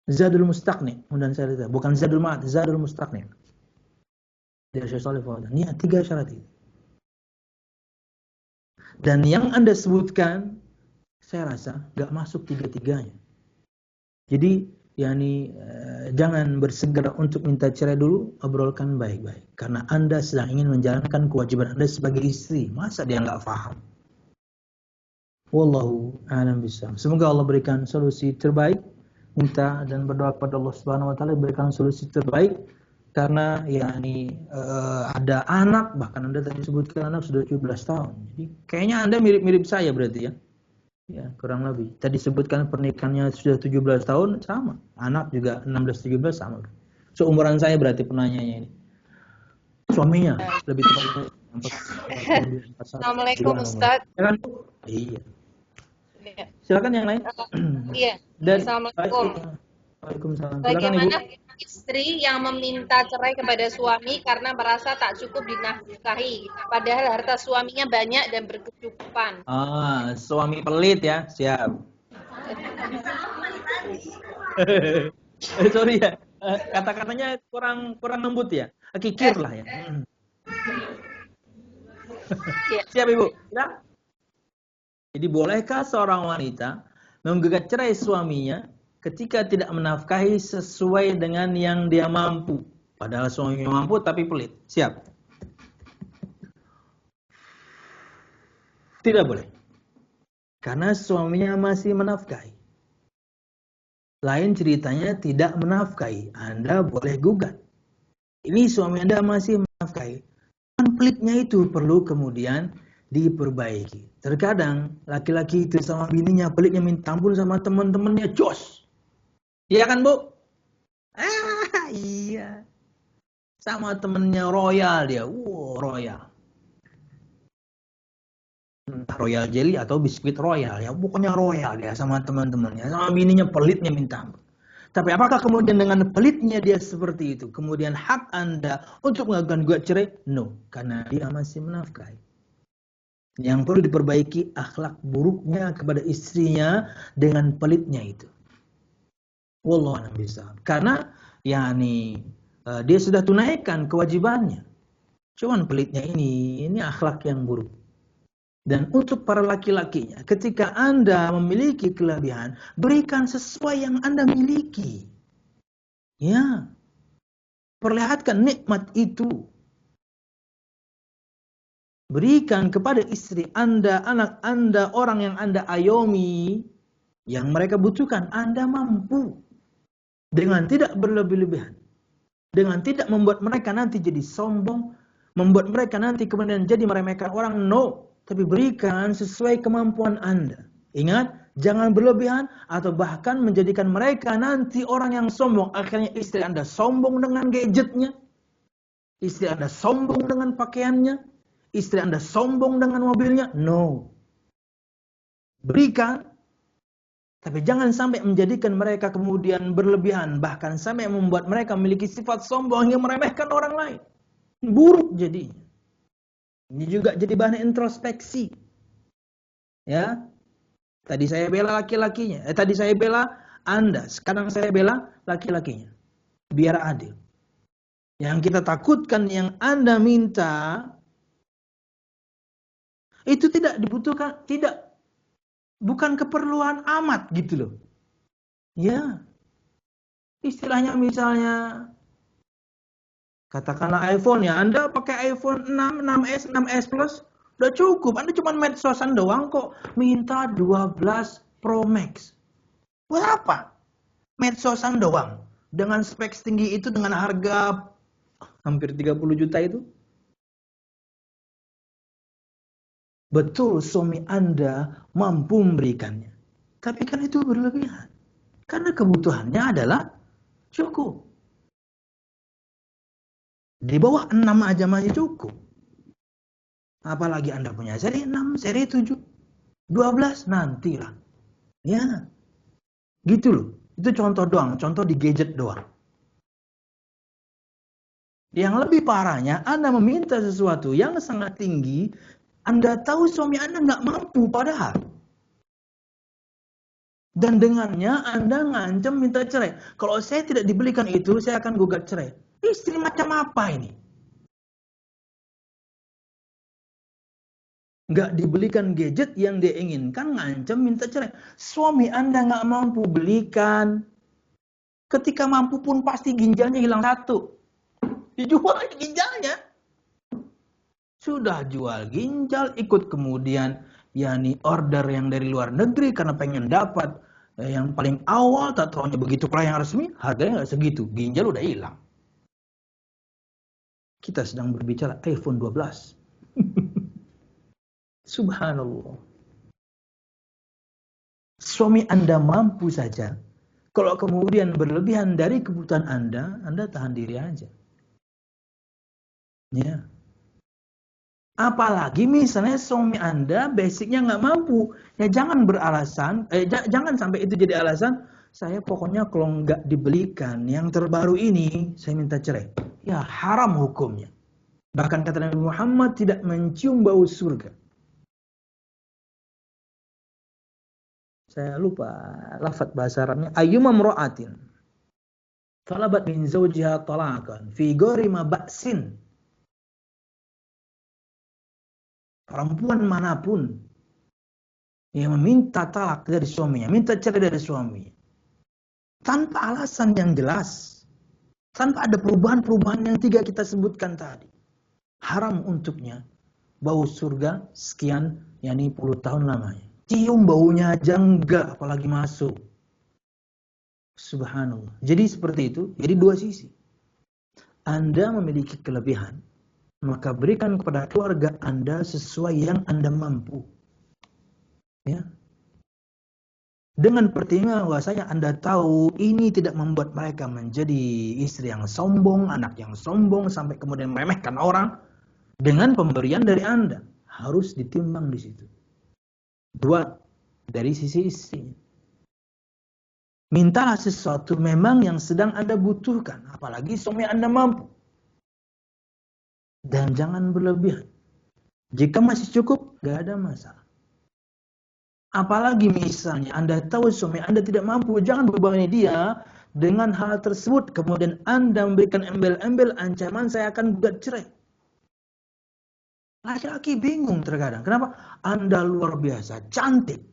Zadul Mustaqni. Mudah saya lihat, bukan Zadul Ma'ad, Zadul Mustaqni. Dari Syekh Shalih Fauzan. Ini 3 syarat itu. Dan yang Anda sebutkan, saya rasa nggak masuk 3-tiganya. Jadi, jangan bersegera untuk minta cerai dulu, obrolkan baik-baik. Karena Anda sedang ingin menjalankan kewajiban Anda sebagai istri. Masa dia nggak paham? Wallahu a'lam bishawab. Semoga Allah berikan solusi terbaik. Minta dan berdoa kepada Allah Subhanahu wa taala berikan solusi terbaik. Karena ada anak, bahkan Anda tadi sebutkan anak sudah 17 tahun. Jadi kayaknya Anda mirip-mirip saya berarti ya. Ya, kurang lebih. Tadi sebutkan pernikahannya sudah 17 tahun, sama. Anak juga 16-17 sama. Seumuran saya berarti penanyanya ini. Suaminya lebih tepat. Assalamualaikum Ustaz. Silakan. Iya. Silakan yang lain. Iya. Dan Assalamualaikum. Waalaikumsalam. Silakan, Bagaimana Ibu. istri yang meminta cerai kepada suami karena merasa tak cukup dinafkahi, padahal harta suaminya banyak dan berkecukupan? Suami pelit ya, siap. Sorry ya, kata-katanya kurang lembut ya, kikir lah ya. Siap Ibu. Ya. Jadi bolehkah seorang wanita menggugat cerai suaminya ketika tidak menafkahi sesuai dengan yang dia mampu? Padahal suaminya mampu tapi pelit. Siap. Tidak boleh. Karena suaminya masih menafkahi. Lain ceritanya tidak menafkahi. Anda boleh gugat. Ini suami Anda masih menafkahi. Pelitnya itu perlu kemudian diperbaiki. Terkadang laki-laki itu sama bininya pelitnya minta ampun sama teman-temannya, jos. Iya kan Bu? Iya. Sama temennya royal dia. Royal. Entah royal jelly atau biskuit royal ya. Pokoknya royal dia sama teman-temannya. Sama bininya pelitnya minta ampun. Tapi apakah kemudian dengan pelitnya dia seperti itu, kemudian hak Anda untuk melakukan gugat cerai? No. Karena dia masih menafkahi. Yang perlu diperbaiki akhlak buruknya kepada istrinya dengan pelitnya itu. Wallahu a'lam bishawab. Karena dia sudah tunaikan kewajibannya. Cuman pelitnya ini akhlak yang buruk. Dan untuk para laki-lakinya, ketika Anda memiliki kelebihan, berikan sesuai yang Anda miliki. Ya. Perlihatkan nikmat itu. Berikan kepada istri Anda, anak Anda, orang yang Anda ayomi, yang mereka butuhkan. Anda mampu. Dengan tidak berlebih-lebihan. Dengan tidak membuat mereka nanti jadi sombong. Membuat mereka nanti kemudian jadi meremehkan orang. No. Tapi berikan sesuai kemampuan Anda. Ingat, jangan berlebihan atau bahkan menjadikan mereka nanti orang yang sombong. Akhirnya istri Anda sombong dengan gadgetnya. Istri Anda sombong dengan pakaiannya. Istri Anda sombong dengan mobilnya. No. Berikan. Tapi jangan sampai menjadikan mereka kemudian berlebihan. Bahkan sampai membuat mereka memiliki sifat sombong yang meremehkan orang lain. Buruk jadinya. Ini juga jadi bahan introspeksi. Ya. Tadi saya bela laki-lakinya. Tadi saya bela Anda, sekarang saya bela laki-lakinya. Biar adil. Yang kita takutkan yang Anda minta, itu tidak dibutuhkan, bukan keperluan amat gitu loh. Ya, istilahnya misalnya, katakanlah iPhone ya, Anda pakai iPhone 6, 6S, 6S Plus, udah cukup. Anda cuma medsosan doang kok, minta 12 Pro Max. Buat apa? Medsosan doang. Dengan spek tinggi itu, dengan harga hampir 30 juta itu. Betul suami Anda mampu memberikannya. Tapi kan itu berlebihan. Karena kebutuhannya adalah cukup. Di bawah 6 aja masih cukup. Apalagi Anda punya seri 6, seri 7, 12 nantilah. Ya. Gitu loh. Itu contoh doang, contoh di gadget doang. Yang lebih parahnya, Anda meminta sesuatu yang sangat tinggi, Anda tahu suami Anda nggak mampu padahal. Dan dengannya Anda ngancam minta cerai. Kalau saya tidak dibelikan itu, saya akan gugat cerai. Istri macam apa ini? Nggak dibelikan gadget yang dia inginkan, ngancam minta cerai. Suami Anda nggak mampu belikan. Ketika mampu pun pasti ginjalnya hilang satu. Dijual ginjalnya. Sudah jual ginjal, ikut kemudian yakni order yang dari luar negeri karena pengen dapat yang paling awal, tak tahunya begitu yang resmi, harganya nggak segitu. Ginjal udah hilang. Kita sedang berbicara iPhone 12. Subhanallah. Suami Anda mampu saja. Kalau kemudian berlebihan dari kebutuhan Anda tahan diri aja. Ya. Apalagi misalnya suami Anda basicnya nggak mampu. Ya jangan beralasan, jangan sampai itu jadi alasan, saya pokoknya kalau nggak dibelikan yang terbaru ini, saya minta cerai. Ya haram hukumnya. Bahkan kata Nabi Muhammad tidak mencium bau surga. Saya lupa lafaz bahasa Arabnya. Ayyuma mra'atin talabat min zawjiha talaqan fi ghairi ma ba'sin. Perempuan manapun yang meminta talak dari suaminya, minta cerai dari suaminya, tanpa alasan yang jelas, tanpa ada perubahan-perubahan yang 3 kita sebutkan tadi, haram untuknya bau surga sekian, yakni puluh tahun lamanya. Cium baunya aja enggak, apalagi masuk. Subhanallah. Jadi seperti itu. Jadi 2 sisi. Anda memiliki kelebihan, maka berikan kepada keluarga Anda sesuai yang Anda mampu. Ya. Dengan pertimbangan bahwasanya Anda tahu ini tidak membuat mereka menjadi istri yang sombong, anak yang sombong, sampai kemudian meremehkan orang. Dengan pemberian dari Anda harus ditimbang di situ. 2, dari sisi istrinya. Mintalah sesuatu memang yang sedang Anda butuhkan, apalagi suami Anda mampu. Dan jangan berlebihan. Jika masih cukup, gak ada masalah. Apalagi misalnya Anda tahu suami Anda tidak mampu, jangan bebani dia dengan hal tersebut. Kemudian Anda memberikan embel-embel ancaman, saya akan gugat cerai. Laki-laki bingung terkadang. Kenapa? Anda luar biasa, cantik.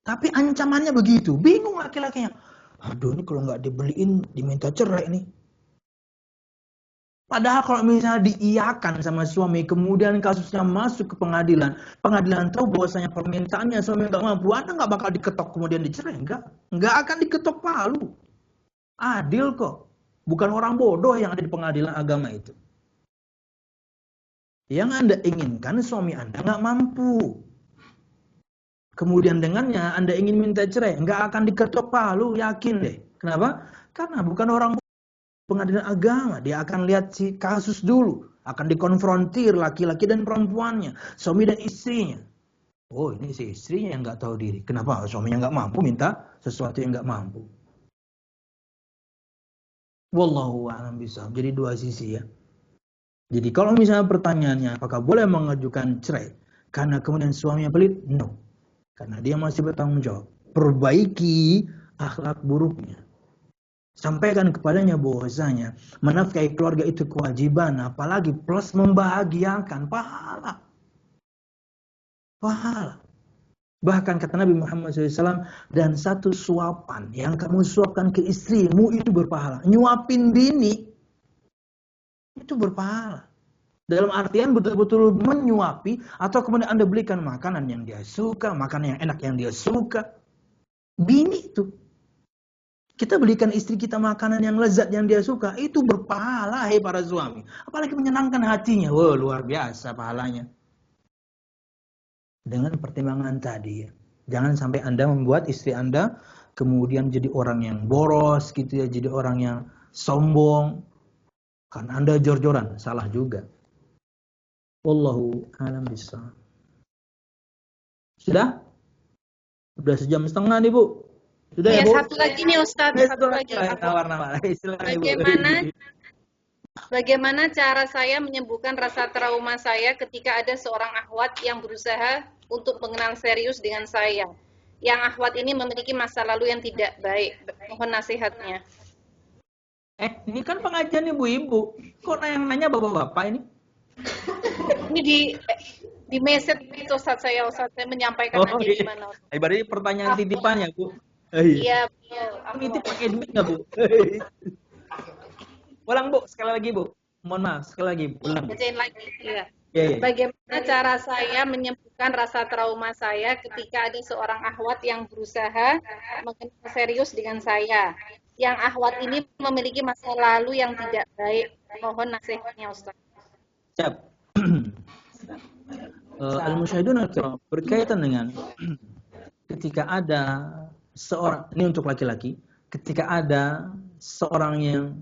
Tapi ancamannya begitu. Bingung laki-lakinya. Aduh, ini kalau nggak dibeliin, diminta cerai nih. Padahal kalau misalnya diiyakan sama suami, kemudian kasusnya masuk ke pengadilan. Pengadilan tahu bahwasanya permintaannya suami nggak mampu, Anda nggak bakal diketok kemudian dicerai. Nggak akan diketok palu. Adil kok. Bukan orang bodoh yang ada di pengadilan agama itu. Yang Anda inginkan suami Anda nggak mampu. Kemudian dengannya Anda ingin minta cerai, nggak akan diketok palu, yakin deh. Kenapa? Karena bukan orang pengadilan agama. Dia akan lihat si kasus dulu. Akan dikonfrontir laki-laki dan perempuannya, suami dan istrinya. Oh, ini si istrinya yang nggak tahu diri. Kenapa? Suaminya nggak mampu minta sesuatu yang nggak mampu. Wallahu a'lam bishawab. Jadi 2 sisi ya. Jadi kalau misalnya pertanyaannya apakah boleh mengajukan cerai karena kemudian suaminya pelit? No. Karena dia masih bertanggung jawab. perbaiki akhlak buruknya. Sampaikan kepadanya bahwasanya menafkahi keluarga itu kewajiban, apalagi plus membahagiakan, pahala. Pahala. Bahkan kata Nabi Muhammad SAW, dan satu suapan yang kamu suapkan ke istrimu itu berpahala. Nyuapin bini itu berpahala. Dalam artian betul-betul menyuapi, atau kemudian Anda belikan makanan yang dia suka, makanan yang enak yang dia suka. Bini itu. Kita belikan istri kita makanan yang lezat yang dia suka, itu berpahala, hai para suami. Apalagi menyenangkan hatinya. Wah, luar biasa pahalanya. Dengan pertimbangan tadi, ya. Jangan sampai Anda membuat istri Anda kemudian jadi orang yang boros gitu ya, jadi orang yang sombong. Karena Anda jor-joran, salah juga. Wallahu a'lam bishawab. Sudah? Sudah sejam setengah nih, Bu. Sudah ya, Bu? Satu lagi nih Ustadz, satu lagi. Bagaimana cara saya menyembuhkan rasa trauma saya ketika ada seorang akhwat yang berusaha untuk mengenal serius dengan saya? Yang akhwat ini memiliki masa lalu yang tidak baik. Mohon nasihatnya. Ini kan pengajian ibu-ibu. Kok yang nanya bapak-bapak ini? Ini di message itu Ustadz saya menyampaikan aja iya. gimana. Berarti pertanyaan titipannya, Bu. Iya, Titip pakai duit nggak, Bu? Ulang, Bu, sekali lagi, Bu. Mohon maaf, sekali lagi, ulang. Bacain lagi. Iya. Yeah. Bagaimana cara saya menyembuhkan rasa trauma saya ketika ada seorang akhwat yang berusaha mengenal serius dengan saya? Yang akhwat ini memiliki masa lalu yang tidak baik. Mohon nasihatnya, Ustaz. Siap. Al-musyahidun al-kiram, berkaitan dengan ketika ada seorang, ini untuk laki-laki, ketika ada seorang yang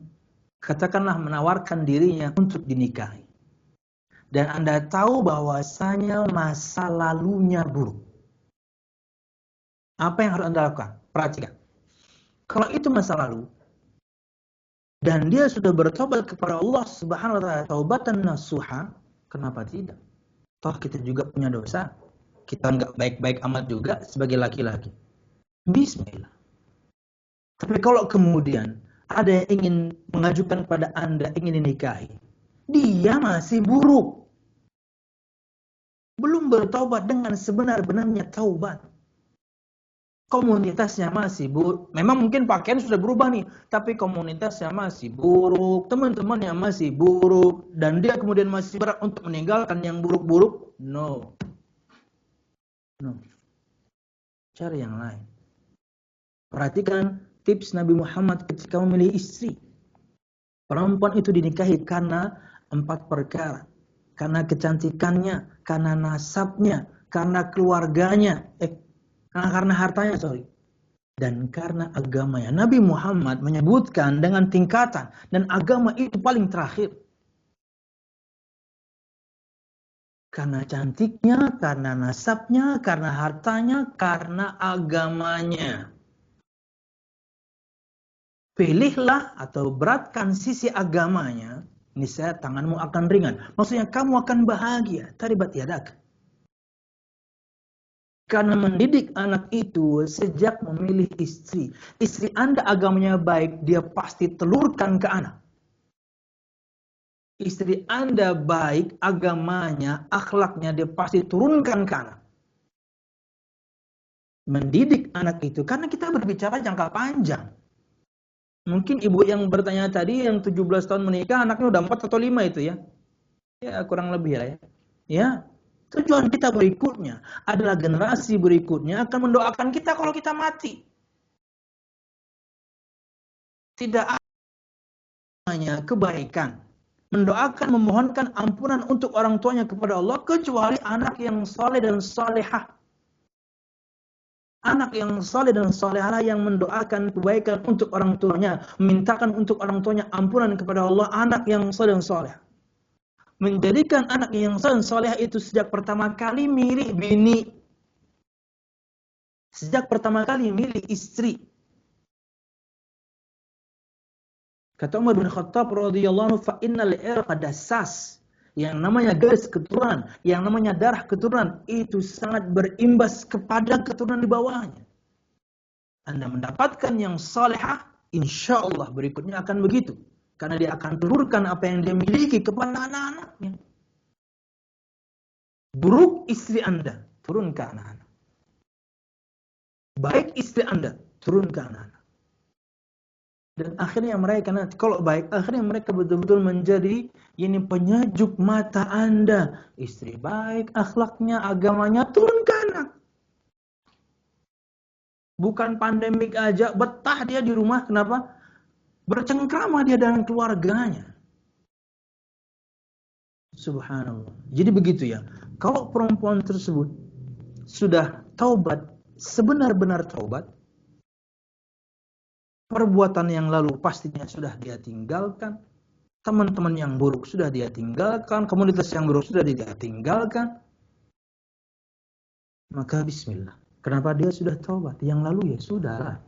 katakanlah menawarkan dirinya untuk dinikahi, dan Anda tahu bahwasanya masa lalunya buruk, apa yang harus Anda lakukan? Perhatikan. Kalau itu masa lalu dan dia sudah bertobat kepada Allah Subhanahu wa taala taubatan nasuha, kenapa tidak? Toh kita juga punya dosa. Kita nggak baik-baik amat juga sebagai laki-laki. Bismillah. Tapi kalau kemudian ada yang ingin mengajukan pada Anda ingin dinikahi, dia masih buruk, belum bertaubat dengan sebenar-benarnya taubat, komunitasnya masih buruk. Memang mungkin pakaian sudah berubah nih, tapi komunitasnya masih buruk, teman-temannya masih buruk, dan dia kemudian masih berat untuk meninggalkan yang buruk-buruk. No. Cari yang lain. Perhatikan tips Nabi Muhammad ketika memilih istri. Perempuan itu dinikahi karena 4 perkara. Karena kecantikannya, karena nasabnya, karena keluarganya, karena hartanya, dan karena agamanya. Nabi Muhammad menyebutkan dengan tingkatan, dan agama itu paling terakhir. Karena cantiknya, karena nasabnya, karena hartanya, karena agamanya. Pilihlah atau beratkan sisi agamanya, niscaya tanganmu akan ringan. Maksudnya kamu akan bahagia. Taribat yadak. Karena mendidik anak itu sejak memilih istri. Istri Anda agamanya baik, dia pasti telurkan ke anak. Istri Anda baik, agamanya, akhlaknya, dia pasti turunkan ke anak. Mendidik anak itu, karena kita berbicara jangka panjang. Mungkin ibu yang bertanya tadi, yang 17 tahun menikah, anaknya udah 4 atau 5 itu ya. Ya, kurang lebih lah ya. Ya, tujuan kita berikutnya adalah generasi berikutnya akan mendoakan kita kalau kita mati. Tidak hanya kebaikan. Mendoakan, memohonkan ampunan untuk orang tuanya kepada Allah, kecuali anak yang saleh dan salehah. Anak yang saleh dan salehah yang mendoakan kebaikan untuk orang tuanya, memintakan untuk orang tuanya ampunan kepada Allah, anak yang saleh dan salehah. Menjadikan anak yang saleh dan salehah itu sejak pertama kali milih bini. Sejak pertama kali milih istri. Kata Umar bin Khattab radhiyallahu anhu, fa innal irqa dassas. Yang namanya garis keturunan, yang namanya darah keturunan itu sangat berimbas kepada keturunan di bawahnya. Anda mendapatkan yang salihah, insya Allah berikutnya akan begitu. Karena dia akan telurkan apa yang dia miliki kepada anak-anaknya. Buruk istri Anda, turun ke anak-anak. Baik istri Anda, turun ke anak-anak. Dan akhirnya mereka nanti, kalau baik, akhirnya mereka betul-betul menjadi ini penyejuk mata Anda. Istri baik, akhlaknya, agamanya, turun ke anak. Bukan pandemik aja, betah dia di rumah, kenapa? Bercengkrama dia dengan keluarganya. Subhanallah. Jadi begitu ya. Kalau perempuan tersebut sudah taubat, sebenar-benar taubat, perbuatan yang lalu pastinya sudah dia tinggalkan, teman-teman yang buruk sudah dia tinggalkan, komunitas yang buruk sudah dia tinggalkan, maka bismillah. Kenapa dia sudah taubat? Yang lalu ya sudah.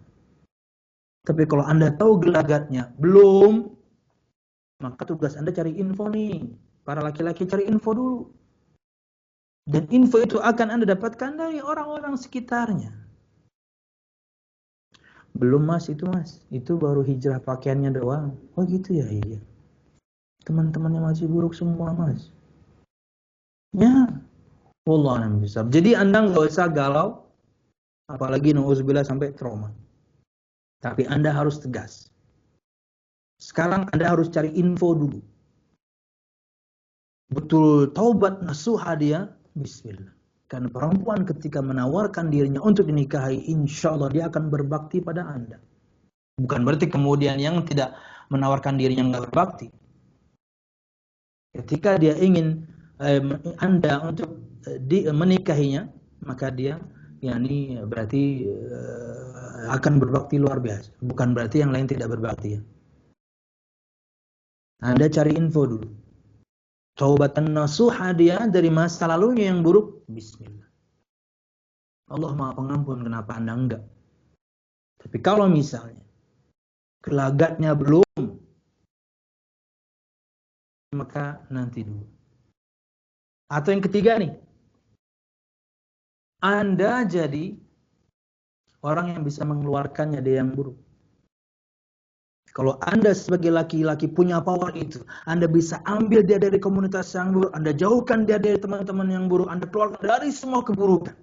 Tapi kalau Anda tahu gelagatnya, belum, maka tugas Anda cari info nih. Para laki-laki cari info dulu. Dan info itu akan Anda dapatkan dari orang-orang sekitarnya. Belum mas, itu baru hijrah pakaiannya doang. Oh gitu ya, iya. Teman-temannya masih buruk semua mas. Ya, wallahualam bishawab. Jadi Anda nggak usah galau, apalagi na'udzubillah sampai trauma. Tapi Anda harus tegas. Sekarang Anda harus cari info dulu. Betul taubat nasuha dia, bismillah. Karena perempuan ketika menawarkan dirinya untuk dinikahi, insya Allah dia akan berbakti pada Anda. Bukan berarti kemudian yang tidak menawarkan dirinya nggak berbakti. Ketika dia ingin Anda untuk menikahinya, maka dia yakni berarti akan berbakti luar biasa. Bukan berarti yang lain tidak berbakti. Ya. Anda cari info dulu. Taubatan nasuha dia dari masa lalunya yang buruk, bismillah. Allah Maha Pengampun, kenapa Anda enggak? Tapi kalau misalnya gelagatnya belum, maka nanti dulu. Atau yang ketiga nih, Anda jadi orang yang bisa mengeluarkannya dari yang buruk. Kalau Anda sebagai laki-laki punya power itu, Anda bisa ambil dia dari komunitas yang buruk, Anda jauhkan dia dari teman-teman yang buruk, Anda keluarkan dari semua keburukan.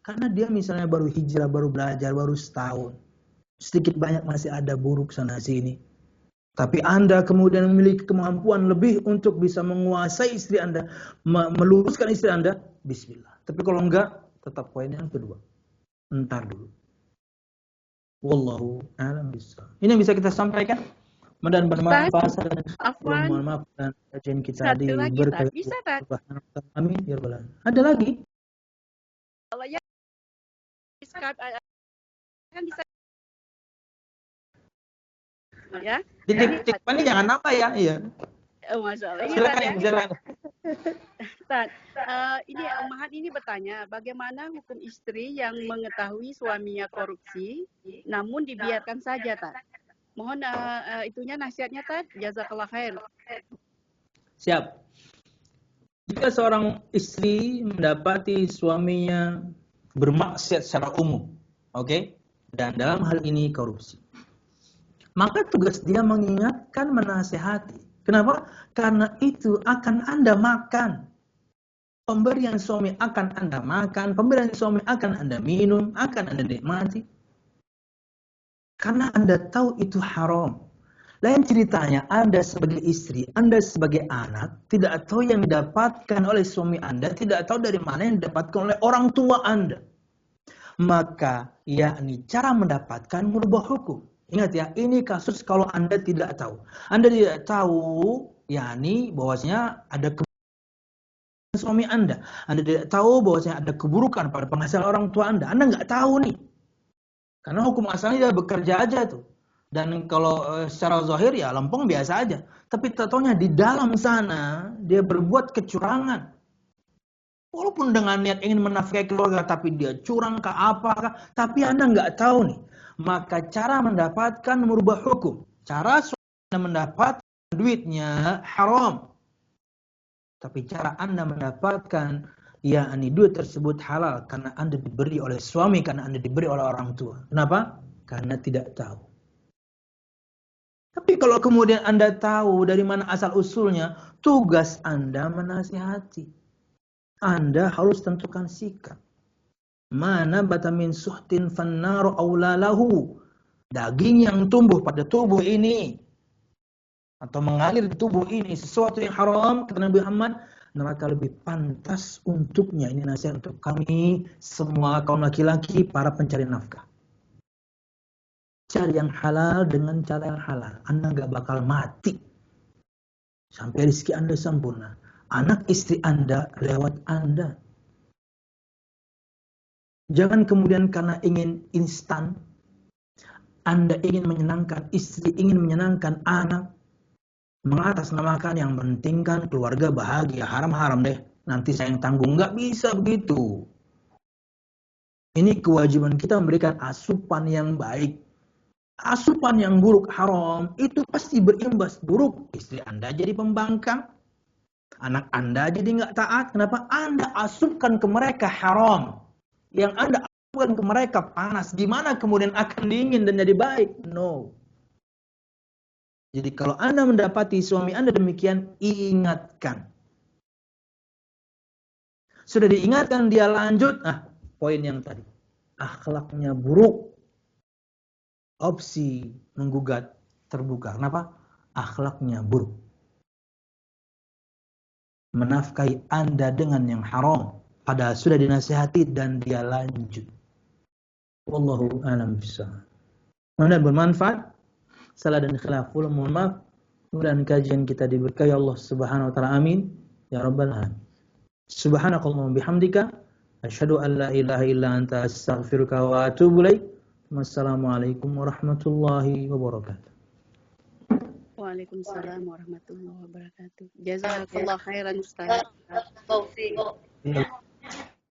Karena dia misalnya baru hijrah, baru belajar, baru setahun. Sedikit banyak masih ada buruk sana sini. Tapi Anda kemudian memiliki kemampuan lebih untuk bisa menguasai istri Anda, meluruskan istri Anda, bismillah. Tapi kalau enggak, tetap poin yang kedua. Entar dulu. Wallahu a'lam bishawab. Ini yang bisa kita sampaikan. Dan bermanfaat dan mohon maaf dan kajian kita di berkah. Bisa tak? Amin ya rabbal alamin. Ada lagi? Kalau ya Skype kan bisa ya. Titik ini jangan apa ya? Iya. Masalah. Silakan. Ini Mahat ini bertanya, bagaimana hukum istri yang mengetahui suaminya korupsi, namun dibiarkan saja, Tad? Mohon itunya nasihatnya, Tad. Jazakallah khair. Siap. Jika seorang istri mendapati suaminya bermaksiat secara umum, oke, dan dalam hal ini korupsi, maka tugas dia mengingatkan, menasihati. Kenapa? Karena itu akan Anda makan. Pemberian suami akan Anda makan, pemberian suami akan Anda minum, akan Anda nikmati. Karena Anda tahu itu haram. Lain ceritanya, Anda sebagai istri, Anda sebagai anak, tidak tahu yang didapatkan oleh suami Anda, tidak tahu dari mana yang didapatkan oleh orang tua Anda. Maka, yakni cara mendapatkan merubah hukum. Ingat ya, ini kasus kalau Anda tidak tahu. Anda tidak tahu, yakni bahwasanya ada keburukan suami Anda. Anda tidak tahu bahwasanya ada keburukan pada penghasilan orang tua Anda. Anda nggak tahu nih. Karena hukum asalnya dia bekerja aja tuh. Dan kalau secara zahir ya lempeng biasa aja. Tapi taunya di dalam sana dia berbuat kecurangan. Walaupun dengan niat ingin menafkahi keluarga, tapi dia curang ke apakah, tapi Anda nggak tahu nih. Maka cara mendapatkan merubah hukum. Cara Anda mendapatkan duitnya haram. Tapi cara Anda mendapatkan yakni duit tersebut halal karena Anda diberi oleh suami, karena Anda diberi oleh orang tua. Kenapa? karena tidak tahu. Tapi kalau kemudian Anda tahu dari mana asal usulnya, tugas Anda menasihati. Anda harus tentukan sikap. Mana bata min suhtin fannaru aula lahu. Daging yang tumbuh pada tubuh ini atau mengalir di tubuh ini sesuatu yang haram, kata Nabi Muhammad, neraka lebih pantas untuknya. Ini nasihat untuk kami semua kaum laki-laki, para pencari nafkah. Cari yang halal dengan cara yang halal. Anda gak bakal mati sampai rezeki Anda sempurna. Anak istri Anda lewat Anda. Jangan kemudian karena ingin instan, Anda ingin menyenangkan istri, ingin menyenangkan anak, mengatasnamakan yang penting kan keluarga bahagia, haram-haram deh, nanti saya yang tanggung. Nggak bisa begitu. Ini kewajiban kita memberikan asupan yang baik. Asupan yang buruk, haram, itu pasti berimbas buruk. Istri Anda jadi pembangkang, anak Anda jadi nggak taat. Kenapa? Anda asupkan ke mereka haram. Yang Anda asupkan ke mereka panas. Gimana kemudian akan dingin dan jadi baik? No. Jadi kalau Anda mendapati suami Anda demikian, ingatkan. Sudah diingatkan, dia lanjut. Poin yang tadi. Akhlaknya buruk. Opsi menggugat terbuka. Kenapa? Akhlaknya buruk. Menafkahi Anda dengan yang haram. Padahal sudah dinasihati dan dia lanjut. Wallahu a'lam bishawab. Mudah-mudahan bermanfaat. Salah dan khilaf, mohon maaf. Mudah-mudahan kajian kita diberkahi Allah Subhanahu wa taala. Amin ya rabbal alamin. Subhanakallahumma bihamdika asyhadu an la ilaha illa anta astaghfiruka wa atubu ilaik. Wassalamualaikum warahmatullahi wabarakatuh. Waalaikumsalam warahmatullahi wabarakatuh. Jazakallah khairan Ustaz. Taufik.